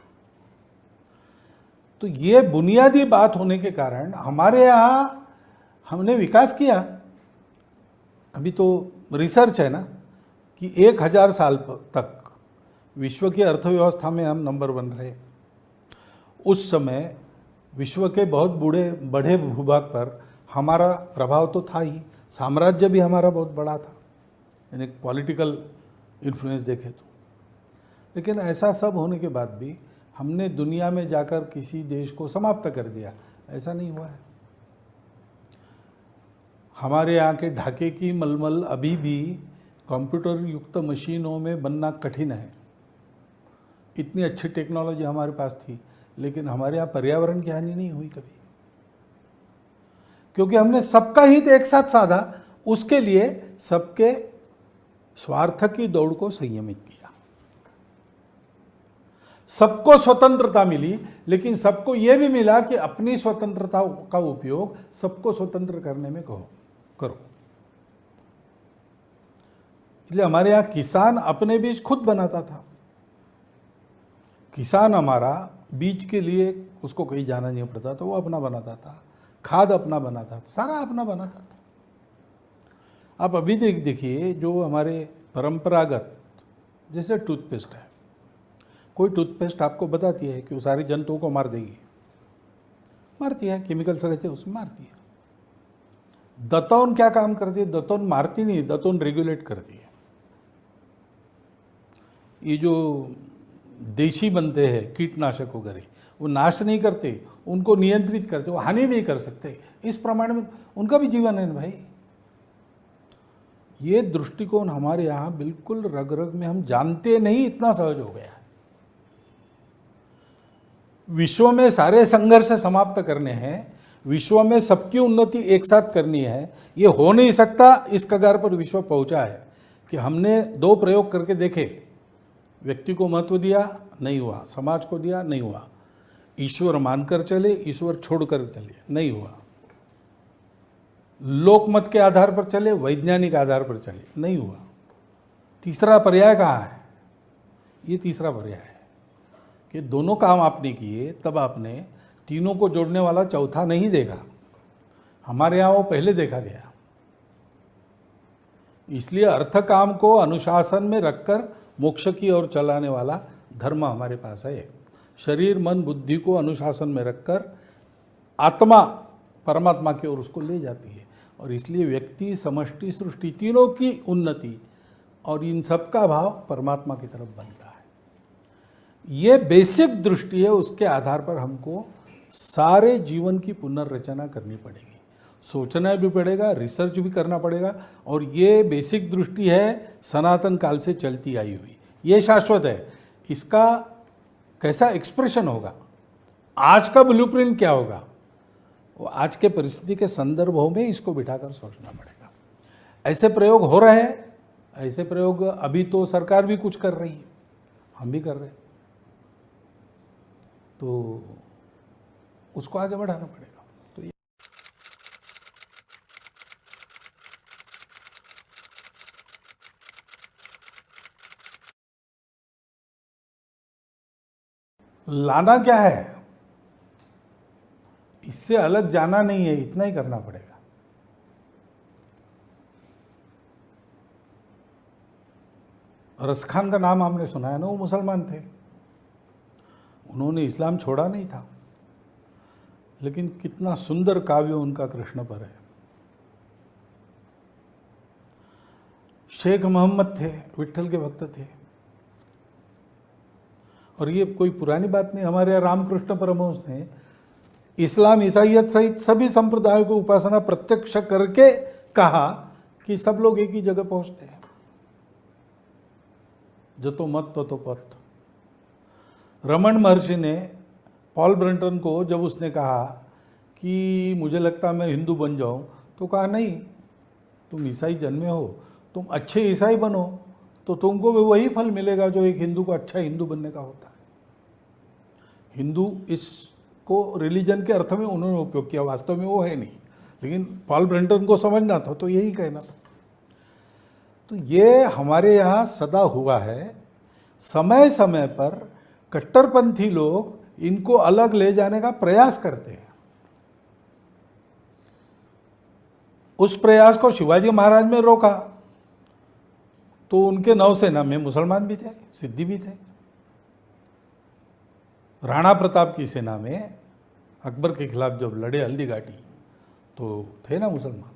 तो ये बुनियादी बात होने के कारण हमारे यहाँ हमने विकास किया। अभी तो रिसर्च है ना कि 1000 साल तक विश्व की अर्थव्यवस्था में हम नंबर 1 रहे। उस समय विश्व के बहुत बड़े भूभाग पर हमारा प्रभाव तो था ही, साम्राज्य भी हमारा बहुत बड़ा था, यानी पॉलिटिकल इन्फ्लुएंस देखे तो। लेकिन ऐसा सब होने के बाद भी हमने दुनिया में जाकर किसी देश को समाप्त कर दिया, ऐसा नहीं हुआ है। हमारे यहाँ के ढाके की मलमल अभी भी कंप्यूटर युक्त मशीनों में बनना कठिन है। इतनी अच्छी टेक्नोलॉजी हमारे पास थी, लेकिन हमारे यहाँ पर्यावरण की हानि नहीं हुई कभी, क्योंकि हमने सबका हित एक साथ साधा। उसके लिए सबके स्वार्थ की दौड़ को संयमित किया। सबको स्वतंत्रता मिली, लेकिन सबको यह भी मिला कि अपनी स्वतंत्रता का उपयोग सबको स्वतंत्र करने में करो। इसलिए हमारे यहाँ किसान अपने बीज खुद बनाता था। किसान हमारा बीज के लिए उसको कहीं जाना नहीं पड़ता था, वो अपना बनाता था, खाद अपना बनाता था, सारा अपना बनाता था। आप अभी देखिए जो हमारे परंपरागत, जैसे टूथपेस्ट है, कोई टूथपेस्ट आपको बताती है कि वो सारे जंतुओं को मार देगी, मारती है, केमिकल्स रहते हैं उसमें, मारती है। दतौन क्या काम करती है? दतौन मारती नहीं, दतौन रेगुलेट करती है। ये जो देशी बनते हैं कीटनाशक वगैरह, वो नाश नहीं करते, उनको नियंत्रित करते, वो हानि नहीं कर सकते। इस प्रमाण में उनका भी जीवन है भाई। ये दृष्टिकोण हमारे यहाँ बिल्कुल रग रग में, हम जानते नहीं, इतना सहज हो गया। विश्व में सारे संघर्ष समाप्त करने हैं, विश्व में सबकी उन्नति एक साथ करनी है, ये हो नहीं सकता। इस कगार पर विश्व पहुंचा है कि हमने 2 प्रयोग करके देखे। व्यक्ति को महत्व दिया, नहीं हुआ, समाज को दिया, नहीं हुआ, ईश्वर मानकर चले, ईश्वर छोड़कर चले, नहीं हुआ। लोकमत के आधार पर चले, वैज्ञानिक आधार पर चले, नहीं हुआ। तीसरा पर्याय कहाँ है? ये तीसरा पर्याय है कि दोनों काम आपने किए, तब आपने तीनों को जोड़ने वाला चौथा नहीं देखा। हमारे यहाँ वो पहले देखा गया। इसलिए अर्थ काम को अनुशासन में रखकर मोक्ष की ओर चलाने वाला धर्म हमारे पास है। शरीर मन बुद्धि को अनुशासन में रखकर आत्मा परमात्मा की ओर उसको ले जाती है। और इसलिए व्यक्ति, समष्टि, सृष्टि तीनों की उन्नति और इन सब का भाव परमात्मा की तरफ बनता है। ये बेसिक दृष्टि है, उसके आधार पर हमको सारे जीवन की पुनर्रचना करनी पड़ेगी, सोचना भी पड़ेगा, रिसर्च भी करना पड़ेगा। और ये बेसिक दृष्टि है सनातन काल से चलती आई हुई, ये शाश्वत है। इसका कैसा एक्सप्रेशन होगा, आज का ब्लूप्रिंट क्या होगा, वो आज के परिस्थिति के संदर्भों में इसको बिठाकर सोचना पड़ेगा। ऐसे प्रयोग हो रहे हैं, ऐसे प्रयोग अभी तो सरकार भी कुछ कर रही है, हम भी कर रहे हैं, तो उसको आगे बढ़ाना पड़ेगा। तो ये लाना क्या है, इससे अलग जाना नहीं है, इतना ही करना पड़ेगा। रसखान का नाम आपने सुना है ना, वो मुसलमान थे, उन्होंने इस्लाम छोड़ा नहीं था, लेकिन कितना सुंदर काव्य उनका कृष्ण पर है। शेख मोहम्मद थे, विट्ठल के भक्त थे। और ये कोई पुरानी बात नहीं, हमारे यहाँ रामकृष्ण परमहंस ने इस्लाम, ईसाइयत सहित सभी संप्रदायों को उपासना प्रत्यक्ष करके कहा कि सब लोग एक ही जगह पहुंचते हैं, जतो मत ततो पथ। रमन महर्षि ने पॉल ब्रंटन को जब उसने कहा कि मुझे लगता मैं हिंदू बन जाऊं, तो कहा नहीं, तुम ईसाई जन्मे हो, तुम अच्छे ईसाई बनो तो तुमको भी वही फल मिलेगा जो एक हिंदू को अच्छा हिंदू बनने का होता है। हिंदू इसको रिलीजन के अर्थ में उन्होंने उपयोग किया, वास्तव में वो है नहीं, लेकिन पॉल ब्रंटन को समझना था तो यही कहना था। तो ये हमारे यहाँ सदा हुआ है। समय समय पर कट्टरपंथी लोग इनको अलग ले जाने का प्रयास करते हैं। उस प्रयास को शिवाजी महाराज ने रोका तो उनके नौसेना में मुसलमान भी थे, सिद्धी भी थे। राणा प्रताप की सेना में अकबर के खिलाफ जब लड़े हल्दी घाटी, तो थे ना मुसलमान,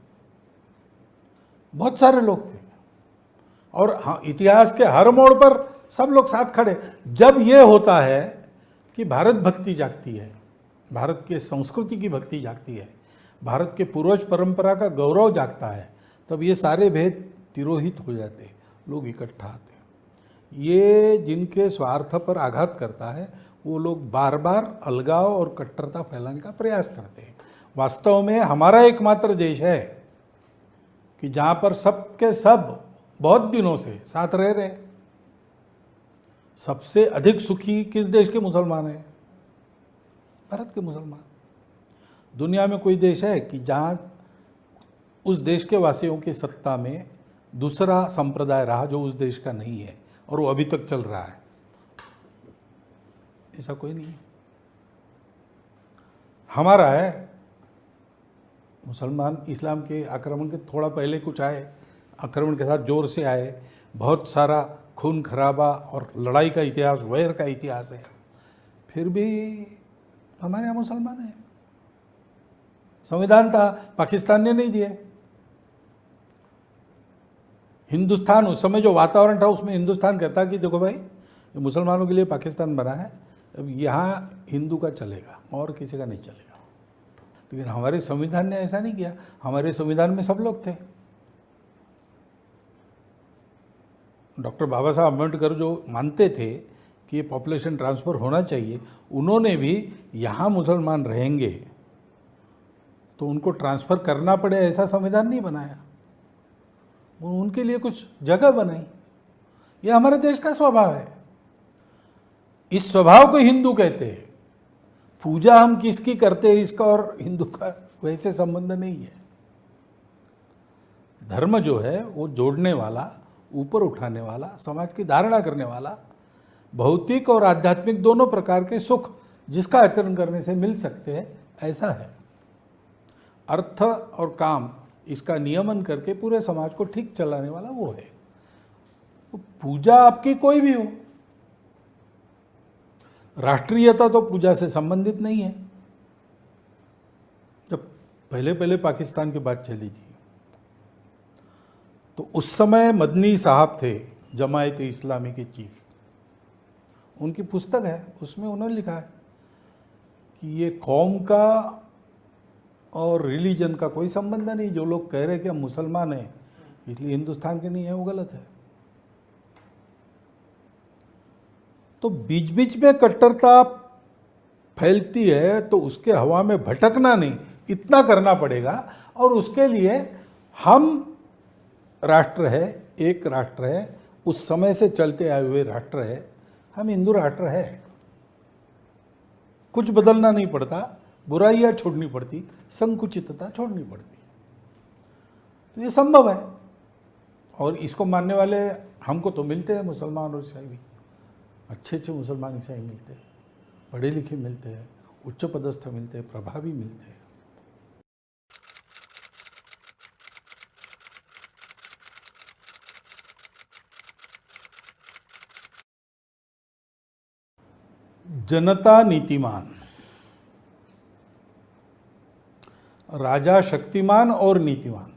बहुत सारे लोग थे। और हाँ, इतिहास के हर मोड़ पर सब लोग साथ खड़े। जब ये होता है कि भारत भक्ति जागती है, भारत के संस्कृति की भक्ति जागती है, भारत के पूर्वज परंपरा का गौरव जागता है, तब ये सारे भेद तिरोहित हो जाते हैं, लोग इकट्ठा आते हैं। ये जिनके स्वार्थ पर आघात करता है वो लोग बार बार अलगाव और कट्टरता फैलाने का प्रयास करते हैं। वास्तव में हमारा एकमात्र देश है कि जहाँ पर सबके सब बहुत दिनों से साथ रह रहे। सबसे अधिक सुखी किस देश के मुसलमान हैं? भारत के मुसलमान। दुनिया में कोई देश है कि जहाँ उस देश के वासियों की सत्ता में दूसरा संप्रदाय रहा जो उस देश का नहीं है और वो अभी तक चल रहा है? ऐसा कोई नहीं है। हमारा है। मुसलमान इस्लाम के आक्रमण के थोड़ा पहले कुछ आए, आक्रमण के साथ जोर से आए, बहुत सारा खून खराबा और लड़ाई का इतिहास, वैर का इतिहास है, फिर भी हमारे यहाँ मुसलमान हैं। संविधान था, पाकिस्तान ने नहीं दिए। हिंदुस्तान, उस समय जो वातावरण था उसमें हिंदुस्तान कहता कि देखो भाई, ये मुसलमानों के लिए पाकिस्तान बना है, अब यहाँ हिंदू का चलेगा और किसी का नहीं चलेगा। लेकिन हमारे संविधान ने ऐसा नहीं किया। हमारे संविधान में सब लोग थे। डॉक्टर बाबा साहब अम्बेडकर जो मानते थे कि ये पॉपुलेशन ट्रांसफ़र होना चाहिए, उन्होंने भी यहाँ मुसलमान रहेंगे तो उनको ट्रांसफ़र करना पड़े ऐसा संविधान नहीं बनाया। उनके लिए कुछ जगह बनाई। ये हमारे देश का स्वभाव है। इस स्वभाव को हिंदू कहते हैं। पूजा हम किसकी करते हैं इसका और हिंदू का वैसे संबंध नहीं है। धर्म जो है वो जोड़ने वाला, ऊपर उठाने वाला, समाज की धारणा करने वाला, भौतिक और आध्यात्मिक दोनों प्रकार के सुख जिसका आचरण करने से मिल सकते हैं, ऐसा है। अर्थ और काम इसका नियमन करके पूरे समाज को ठीक चलाने वाला वो है। तो पूजा आपकी कोई भी हो, राष्ट्रीयता तो पूजा से संबंधित नहीं है। जब पहले पहले पाकिस्तान की बात चली थी तो उस समय मदनी साहब थे, जमायत इस्लामी के चीफ। उनकी पुस्तक है, उसमें उन्होंने लिखा है कि ये कौम का और रिलीजन का कोई संबंध नहीं। जो लोग कह रहे हैं कि हम मुसलमान हैं इसलिए हिंदुस्तान के नहीं है, वो गलत है। तो बीच बीच में कट्टरता फैलती है तो उसके हवा में भटकना नहीं, इतना करना पड़ेगा। और उसके लिए हम राष्ट्र है, एक राष्ट्र है, उस समय से चलते आए हुए राष्ट्र है, हम हिंदू राष्ट्र है। कुछ बदलना नहीं पड़ता, बुराइयां छोड़नी पड़ती, संकुचितता छोड़नी पड़ती। तो ये संभव है और इसको मानने वाले हमको तो मिलते हैं, मुसलमान और ईसाई भी। अच्छे अच्छे मुसलमान ईसाई मिलते हैं, पढ़े लिखे मिलते हैं, उच्च पदस्थ मिलते हैं, प्रभावी मिलते हैं। जनता नीतिमान, राजा शक्तिमान और नीतिमान,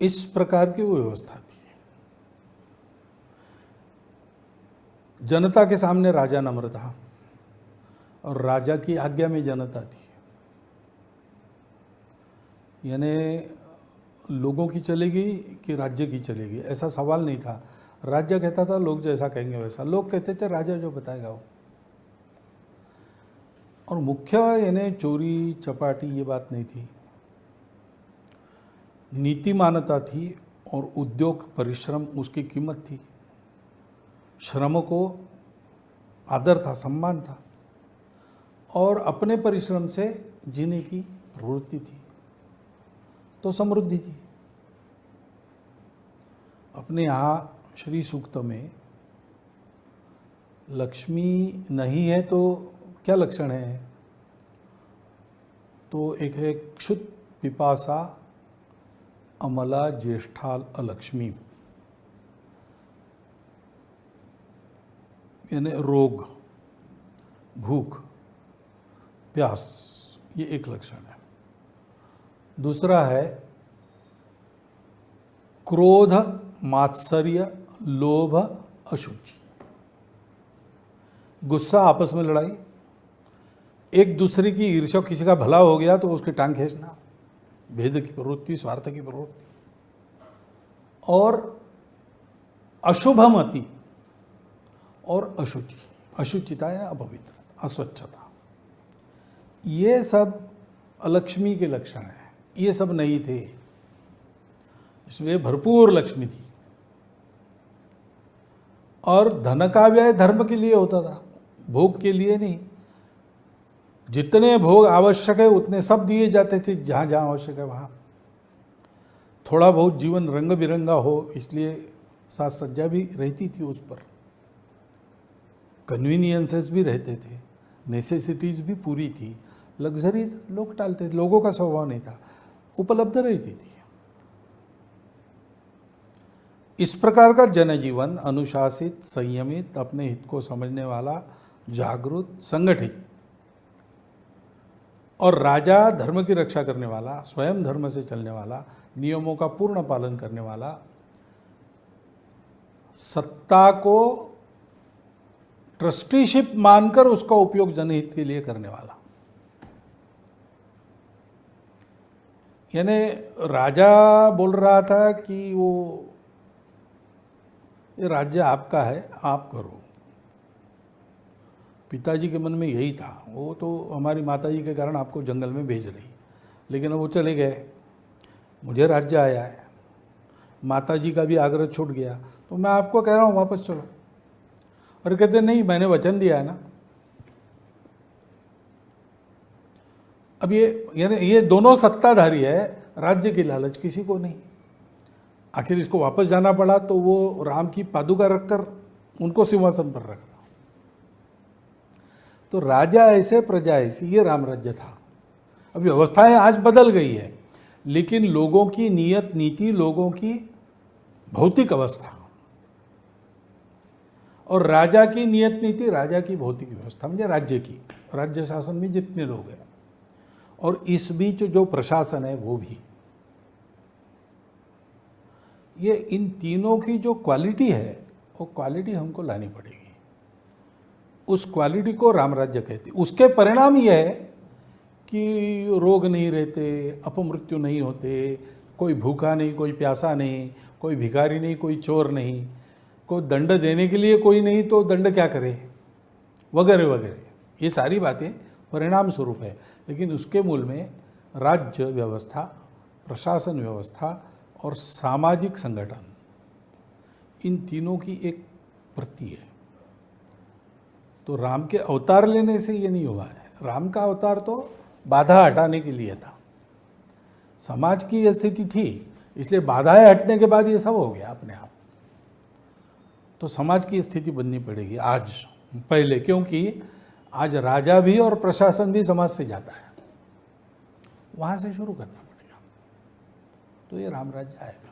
इस प्रकार की वो व्यवस्था थी। जनता के सामने राजा नम्र था और राजा की आज्ञा में जनता थी। यानी लोगों की चलेगी कि राज्य की चलेगी, ऐसा सवाल नहीं था। राज्य कहता था लोग जैसा कहेंगे वैसा, लोग कहते थे राजा जो बताएगा वो। और मुख्य यानी चोरी चपाटी ये बात नहीं थी, नीतिमानता थी और उद्योग परिश्रम उसकी कीमत थी। श्रम को आदर था, सम्मान था और अपने परिश्रम से जीने की प्रवृत्ति थी, तो समृद्धि थी। अपने यहाँ श्री सूक्त में लक्ष्मी नहीं है तो क्या लक्षण है? तो एक है क्षुत पिपासा अमला ज्येष्ठाल अलक्ष्मी, यानी रोग, भूख, प्यास, ये एक लक्षण है। दूसरा है क्रोध, मात्सर्य, लोभ, अशुचि, गुस्सा, आपस में लड़ाई, एक दूसरे की ईर्ष्या, किसी का भला हो गया तो उसकी टांग खींचना, भेद की प्रवृत्ति, स्वार्थ की प्रवृत्ति, और अशुभमति और अशुचि, अशुचिता है अपवित्र, अस्वच्छता, ये सब अलक्ष्मी के लक्षण हैं। ये सब नहीं थे, इसमें भरपूर लक्ष्मी थी। और धन का व्यय धर्म के लिए होता था, भोग के लिए नहीं। जितने भोग आवश्यक है उतने सब दिए जाते थे, जहाँ जहाँ आवश्यक है वहाँ। थोड़ा बहुत जीवन रंग बिरंगा हो इसलिए साज सज्जा भी रहती थी उस पर, कन्वीनियंसेस भी रहते थे, नेसेसिटीज भी पूरी थी, लग्जरीज लोग टालते थे, लोगों का स्वभाव नहीं था, उपलब्ध रहती थी। इस प्रकार का जनजीवन अनुशासित, संयमित, अपने हित को समझने वाला, जागरूक, संगठित, और राजा धर्म की रक्षा करने वाला, स्वयं धर्म से चलने वाला, नियमों का पूर्ण पालन करने वाला, सत्ता को ट्रस्टीशिप मानकर उसका उपयोग जनहित के लिए करने वाला। यानी राजा बोल रहा था कि वो ये राज्य आपका है, आप करो। पिताजी के मन में यही था, वो तो हमारी माताजी के कारण आपको जंगल में भेज रही, लेकिन वो चले गए, मुझे राज्य आया है, माताजी का भी आग्रह छूट गया, तो मैं आपको कह रहा हूँ वापस चलो। और कहते नहीं, मैंने वचन दिया है ना। अब ये दोनों सत्ताधारी है, राज्य की लालच किसी को नहीं। आखिर इसको वापस जाना पड़ा तो वो राम की पादुका रखकर उनको सिंहासन पर रखा। तो राजा ऐसे प्रजा ऐसी, ये राम राज्य था। अब व्यवस्थाएं आज बदल गई है, लेकिन लोगों की नियत नीति, लोगों की भौतिक अवस्था और राजा की नियत नीति, राजा की भौतिक व्यवस्था, मुझे राज्य की, राज्य शासन में जितने लोग हैं और इस बीच जो प्रशासन है वो भी, ये इन तीनों की जो क्वालिटी है वो क्वालिटी हमको लानी पड़ेगी। उस क्वालिटी को राम राज्य कहते। उसके परिणाम ये है कि रोग नहीं रहते, अपमृत्यु नहीं होते, कोई भूखा नहीं, कोई प्यासा नहीं, कोई भिखारी नहीं, कोई चोर नहीं, कोई दंड देने के लिए कोई नहीं तो दंड क्या करे, वगैरह वगैरह। ये सारी बातें परिणाम स्वरूप है, लेकिन उसके मूल में राज्य व्यवस्था, प्रशासन व्यवस्था और सामाजिक संगठन, इन तीनों की एक प्रति है। तो राम के अवतार लेने से ये नहीं हुआ है। राम का अवतार तो बाधा हटाने के लिए था। समाज की यह स्थिति थी, इसलिए बाधाएं हटने के बाद ये सब हो गया अपने आप। तो समाज की स्थिति बननी पड़ेगी आज पहले, क्योंकि आज राजा भी और प्रशासन भी समाज से जाता है, वहां से शुरू करना पड़ेगा। तो ये राम राज्य आएगा।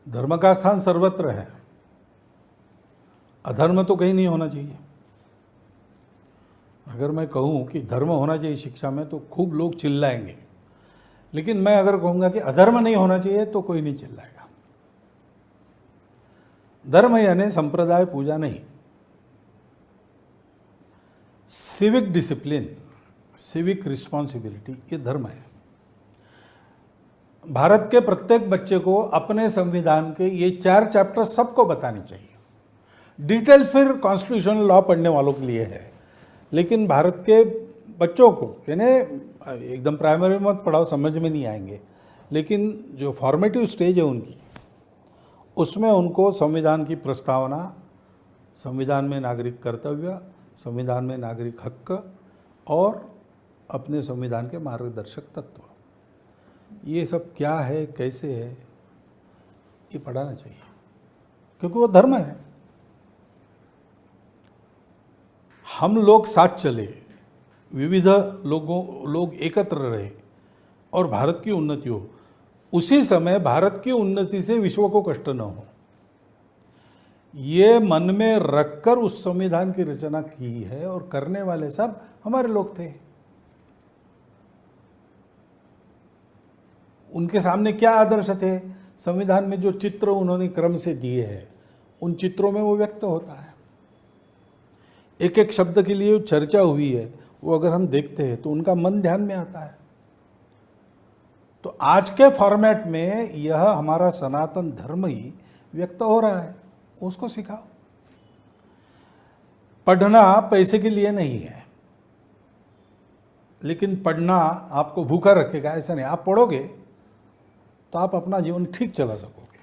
धर्म का स्थान सर्वत्र है, अधर्म तो कहीं नहीं होना चाहिए। अगर मैं कहूँ कि धर्म होना चाहिए शिक्षा में तो खूब लोग चिल्लाएंगे, लेकिन मैं अगर कहूँगा कि अधर्म नहीं होना चाहिए तो कोई नहीं चिल्लाएगा। धर्म यानी संप्रदाय पूजा नहीं, सिविक डिसिप्लिन, सिविक रिस्पॉन्सिबिलिटी, ये धर्म है। भारत के प्रत्येक बच्चे को अपने संविधान के ये 4 चैप्टर सबको बताने चाहिए। डिटेल्स फिर कॉन्स्टिट्यूशनल लॉ पढ़ने वालों के लिए है, लेकिन भारत के बच्चों को, यानी एकदम प्राइमरी में मत पढ़ाओ, समझ में नहीं आएंगे, लेकिन जो फॉर्मेटिव स्टेज है उनकी, उसमें उनको संविधान की प्रस्तावना, संविधान में नागरिक कर्तव्य, संविधान में नागरिक हक और अपने संविधान के मार्गदर्शक तत्व, ये सब क्या है, कैसे है, ये पढ़ाना चाहिए, क्योंकि वो धर्म है। हम लोग साथ चले, विविध लोग एकत्र रहे और भारत की उन्नति हो। उसी समय भारत की उन्नति से विश्व को कष्ट न हो, ये मन में रखकर उस संविधान की रचना की है, और करने वाले सब हमारे लोग थे। उनके सामने क्या आदर्श थे, संविधान में जो चित्र उन्होंने क्रम से दिए हैं उन चित्रों में वो व्यक्त होता है। एक एक शब्द के लिए चर्चा हुई है, वो अगर हम देखते हैं तो उनका मन ध्यान में आता है। तो आज के फॉर्मेट में यह हमारा सनातन धर्म ही व्यक्त हो रहा है, उसको सिखाओ। पढ़ना पैसे के लिए नहीं है, लेकिन पढ़ना आपको भूखा रखेगा ऐसा नहीं। आप पढ़ोगे तो आप अपना जीवन ठीक चला सकोगे,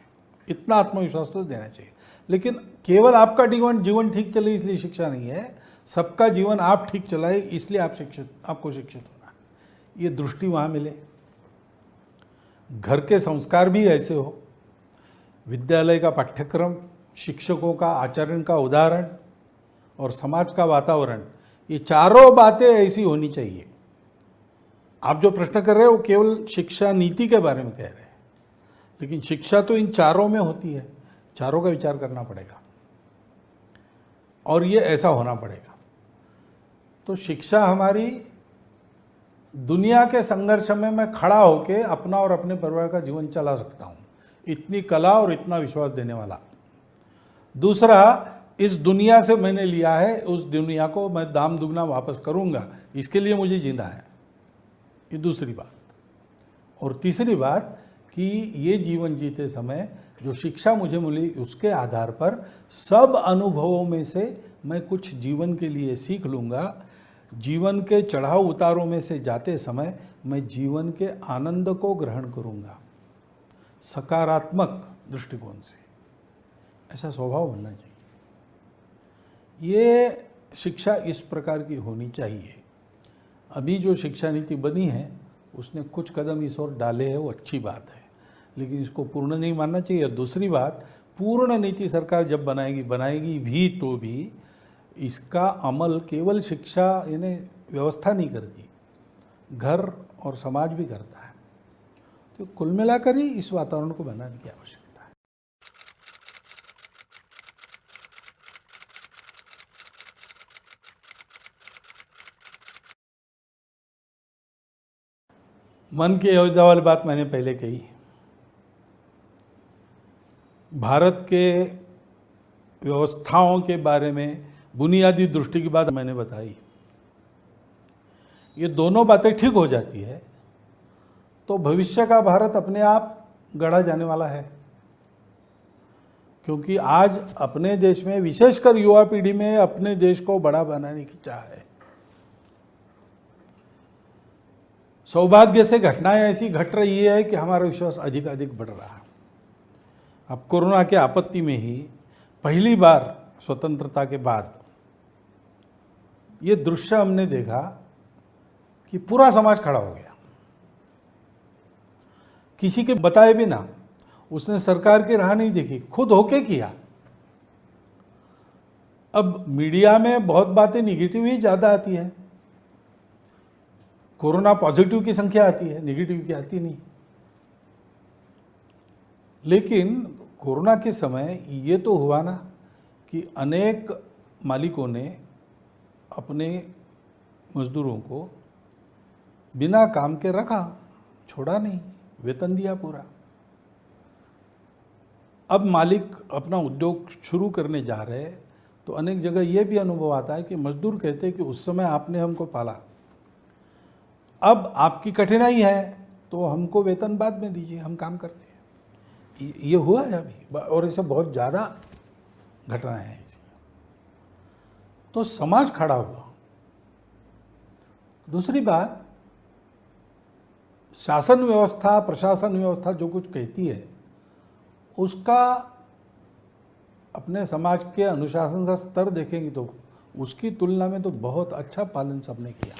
इतना आत्मविश्वास तो देना चाहिए। लेकिन केवल आपका जीवन ठीक चले इसलिए शिक्षा नहीं है, सबका जीवन आप ठीक चलाए इसलिए आपको शिक्षित होना, ये दृष्टि वहाँ मिले। घर के संस्कार भी ऐसे हो, विद्यालय का पाठ्यक्रम, शिक्षकों का आचरण का उदाहरण और समाज का वातावरण, ये चारों बातें ऐसी होनी चाहिए। आप जो प्रश्न कर रहे हो वो केवल शिक्षा नीति के बारे में कह रहे हैं, लेकिन शिक्षा तो इन चारों में होती है। चारों का विचार करना पड़ेगा और ये ऐसा होना पड़ेगा। तो शिक्षा हमारी दुनिया के संघर्ष में मैं खड़ा होकर अपना और अपने परिवार का जीवन चला सकता हूँ, इतनी कला और इतना विश्वास देने वाला। दूसरा, इस दुनिया से मैंने लिया है, उस दुनिया को मैं दाम दुगना वापस करूँगा, इसके लिए मुझे जीना है, ये दूसरी बात। और तीसरी बात कि ये जीवन जीते समय जो शिक्षा मुझे मिली उसके आधार पर सब अनुभवों में से मैं कुछ जीवन के लिए सीख लूँगा, जीवन के चढ़ाव उतारों में से जाते समय मैं जीवन के आनंद को ग्रहण करूँगा, सकारात्मक दृष्टिकोण से। ऐसा स्वभाव बनना चाहिए। ये शिक्षा इस प्रकार की होनी चाहिए। अभी जो शिक्षा नीति बनी है उसने कुछ कदम इस ओर डाले हैं, वो अच्छी बात है, लेकिन इसको पूर्ण नहीं मानना चाहिए। दूसरी बात, पूर्ण नीति सरकार जब बनाएगी भी तो भी इसका अमल केवल शिक्षा यानी व्यवस्था नहीं करती, घर और समाज भी करता है। तो कुल मिलाकर ही इस वातावरण को बनाने की आवश्यकता है। मन की अयोध्या वाली बात मैंने पहले कही। भारत के व्यवस्थाओं के बारे में बुनियादी दृष्टि की बात मैंने बताई। ये दोनों बातें ठीक हो जाती है तो भविष्य का भारत अपने आप गढ़ा जाने वाला है। क्योंकि आज अपने देश में, विशेषकर युवा पीढ़ी में, अपने देश को बड़ा बनाने की चाह है। सौभाग्य से घटनाएं ऐसी घट रही है कि हमारा विश्वास अधिक अधिक बढ़ रहा है। अब कोरोना के आपत्ति में ही पहली बार स्वतंत्रता के बाद ये दृश्य हमने देखा कि पूरा समाज खड़ा हो गया, किसी के बताए बिना। उसने सरकार की राह नहीं देखी, खुद होके किया। अब मीडिया में बहुत बातें निगेटिव ही ज़्यादा आती है। कोरोना पॉजिटिव की संख्या आती है, निगेटिव की आती नहीं। लेकिन कोरोना के समय ये तो हुआ ना कि अनेक मालिकों ने अपने मजदूरों को बिना काम के रखा, छोड़ा नहीं, वेतन दिया पूरा। अब मालिक अपना उद्योग शुरू करने जा रहे हैं तो अनेक जगह ये भी अनुभव आता है कि मजदूर कहते हैं कि उस समय आपने हमको पाला, अब आपकी कठिनाई है तो हमको वेतन बाद में दीजिए, हम काम करते हैं। ये हुआ है अभी, और ऐसे बहुत ज़्यादा घटनाएं हैं ऐसी। तो समाज खड़ा हुआ। दूसरी बात, शासन व्यवस्था, प्रशासन व्यवस्था जो कुछ कहती है उसका अपने समाज के अनुशासन का स्तर देखेंगे तो उसकी तुलना में तो बहुत अच्छा पालन सबने किया।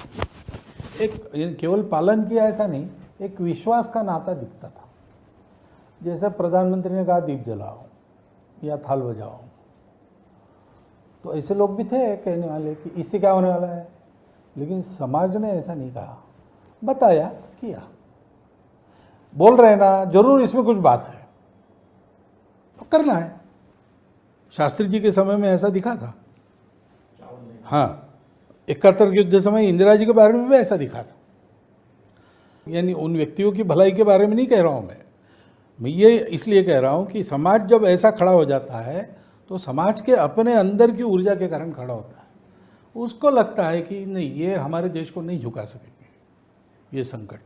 एक केवल पालन किया ऐसा नहीं, एक विश्वास का नाता दिखता था। जैसे प्रधानमंत्री ने कहा दीप जलाओ या थाल बजाओ, तो ऐसे लोग भी थे कहने वाले कि इससे क्या होने वाला है, लेकिन समाज ने ऐसा नहीं कहा, बताया, किया। बोल रहे ना, जरूर इसमें कुछ बात है तो करना है। शास्त्री जी के समय में ऐसा दिखा था। हाँ, 71 के युद्ध समय इंदिरा जी के बारे में भी ऐसा दिखा था। यानी उन व्यक्तियों की भलाई के बारे में नहीं कह रहा हूँ मैं ये इसलिए कह रहा हूँ कि समाज जब ऐसा खड़ा हो जाता है तो समाज के अपने अंदर की ऊर्जा के कारण खड़ा होता है। उसको लगता है कि नहीं, ये हमारे देश को नहीं झुका सकेंगे ये संकट।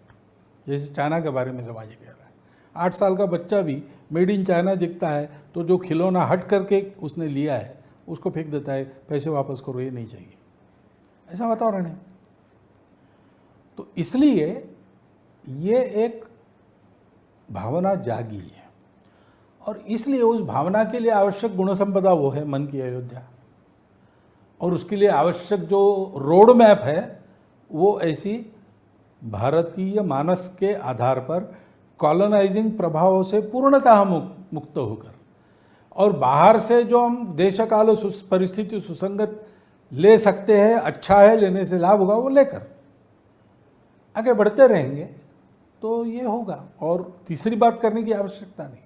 जैसे चाइना के बारे में समाज कह रहा है, 8 साल का बच्चा भी मेड इन चाइना दिखता है तो जो खिलौना हट करके उसने लिया है उसको फेंक देता है, पैसे वापस करो, ये नहीं चाहिए। ऐसा वातावरण है। तो इसलिए ये एक भावना जागी है, और इसलिए उस भावना के लिए आवश्यक गुण संपदा वो है मन की अयोध्या। और उसके लिए आवश्यक जो रोड मैप है वो ऐसी भारतीय मानस के आधार पर कॉलोनाइजिंग प्रभावों से पूर्णतः मुक्त होकर, और बाहर से जो हम देशकाल परिस्थिति सुसंगत ले सकते हैं, अच्छा है, लेने से लाभ होगा, वो लेकर आगे बढ़ते रहेंगे तो ये होगा। और तीसरी बात करने की आवश्यकता नहीं।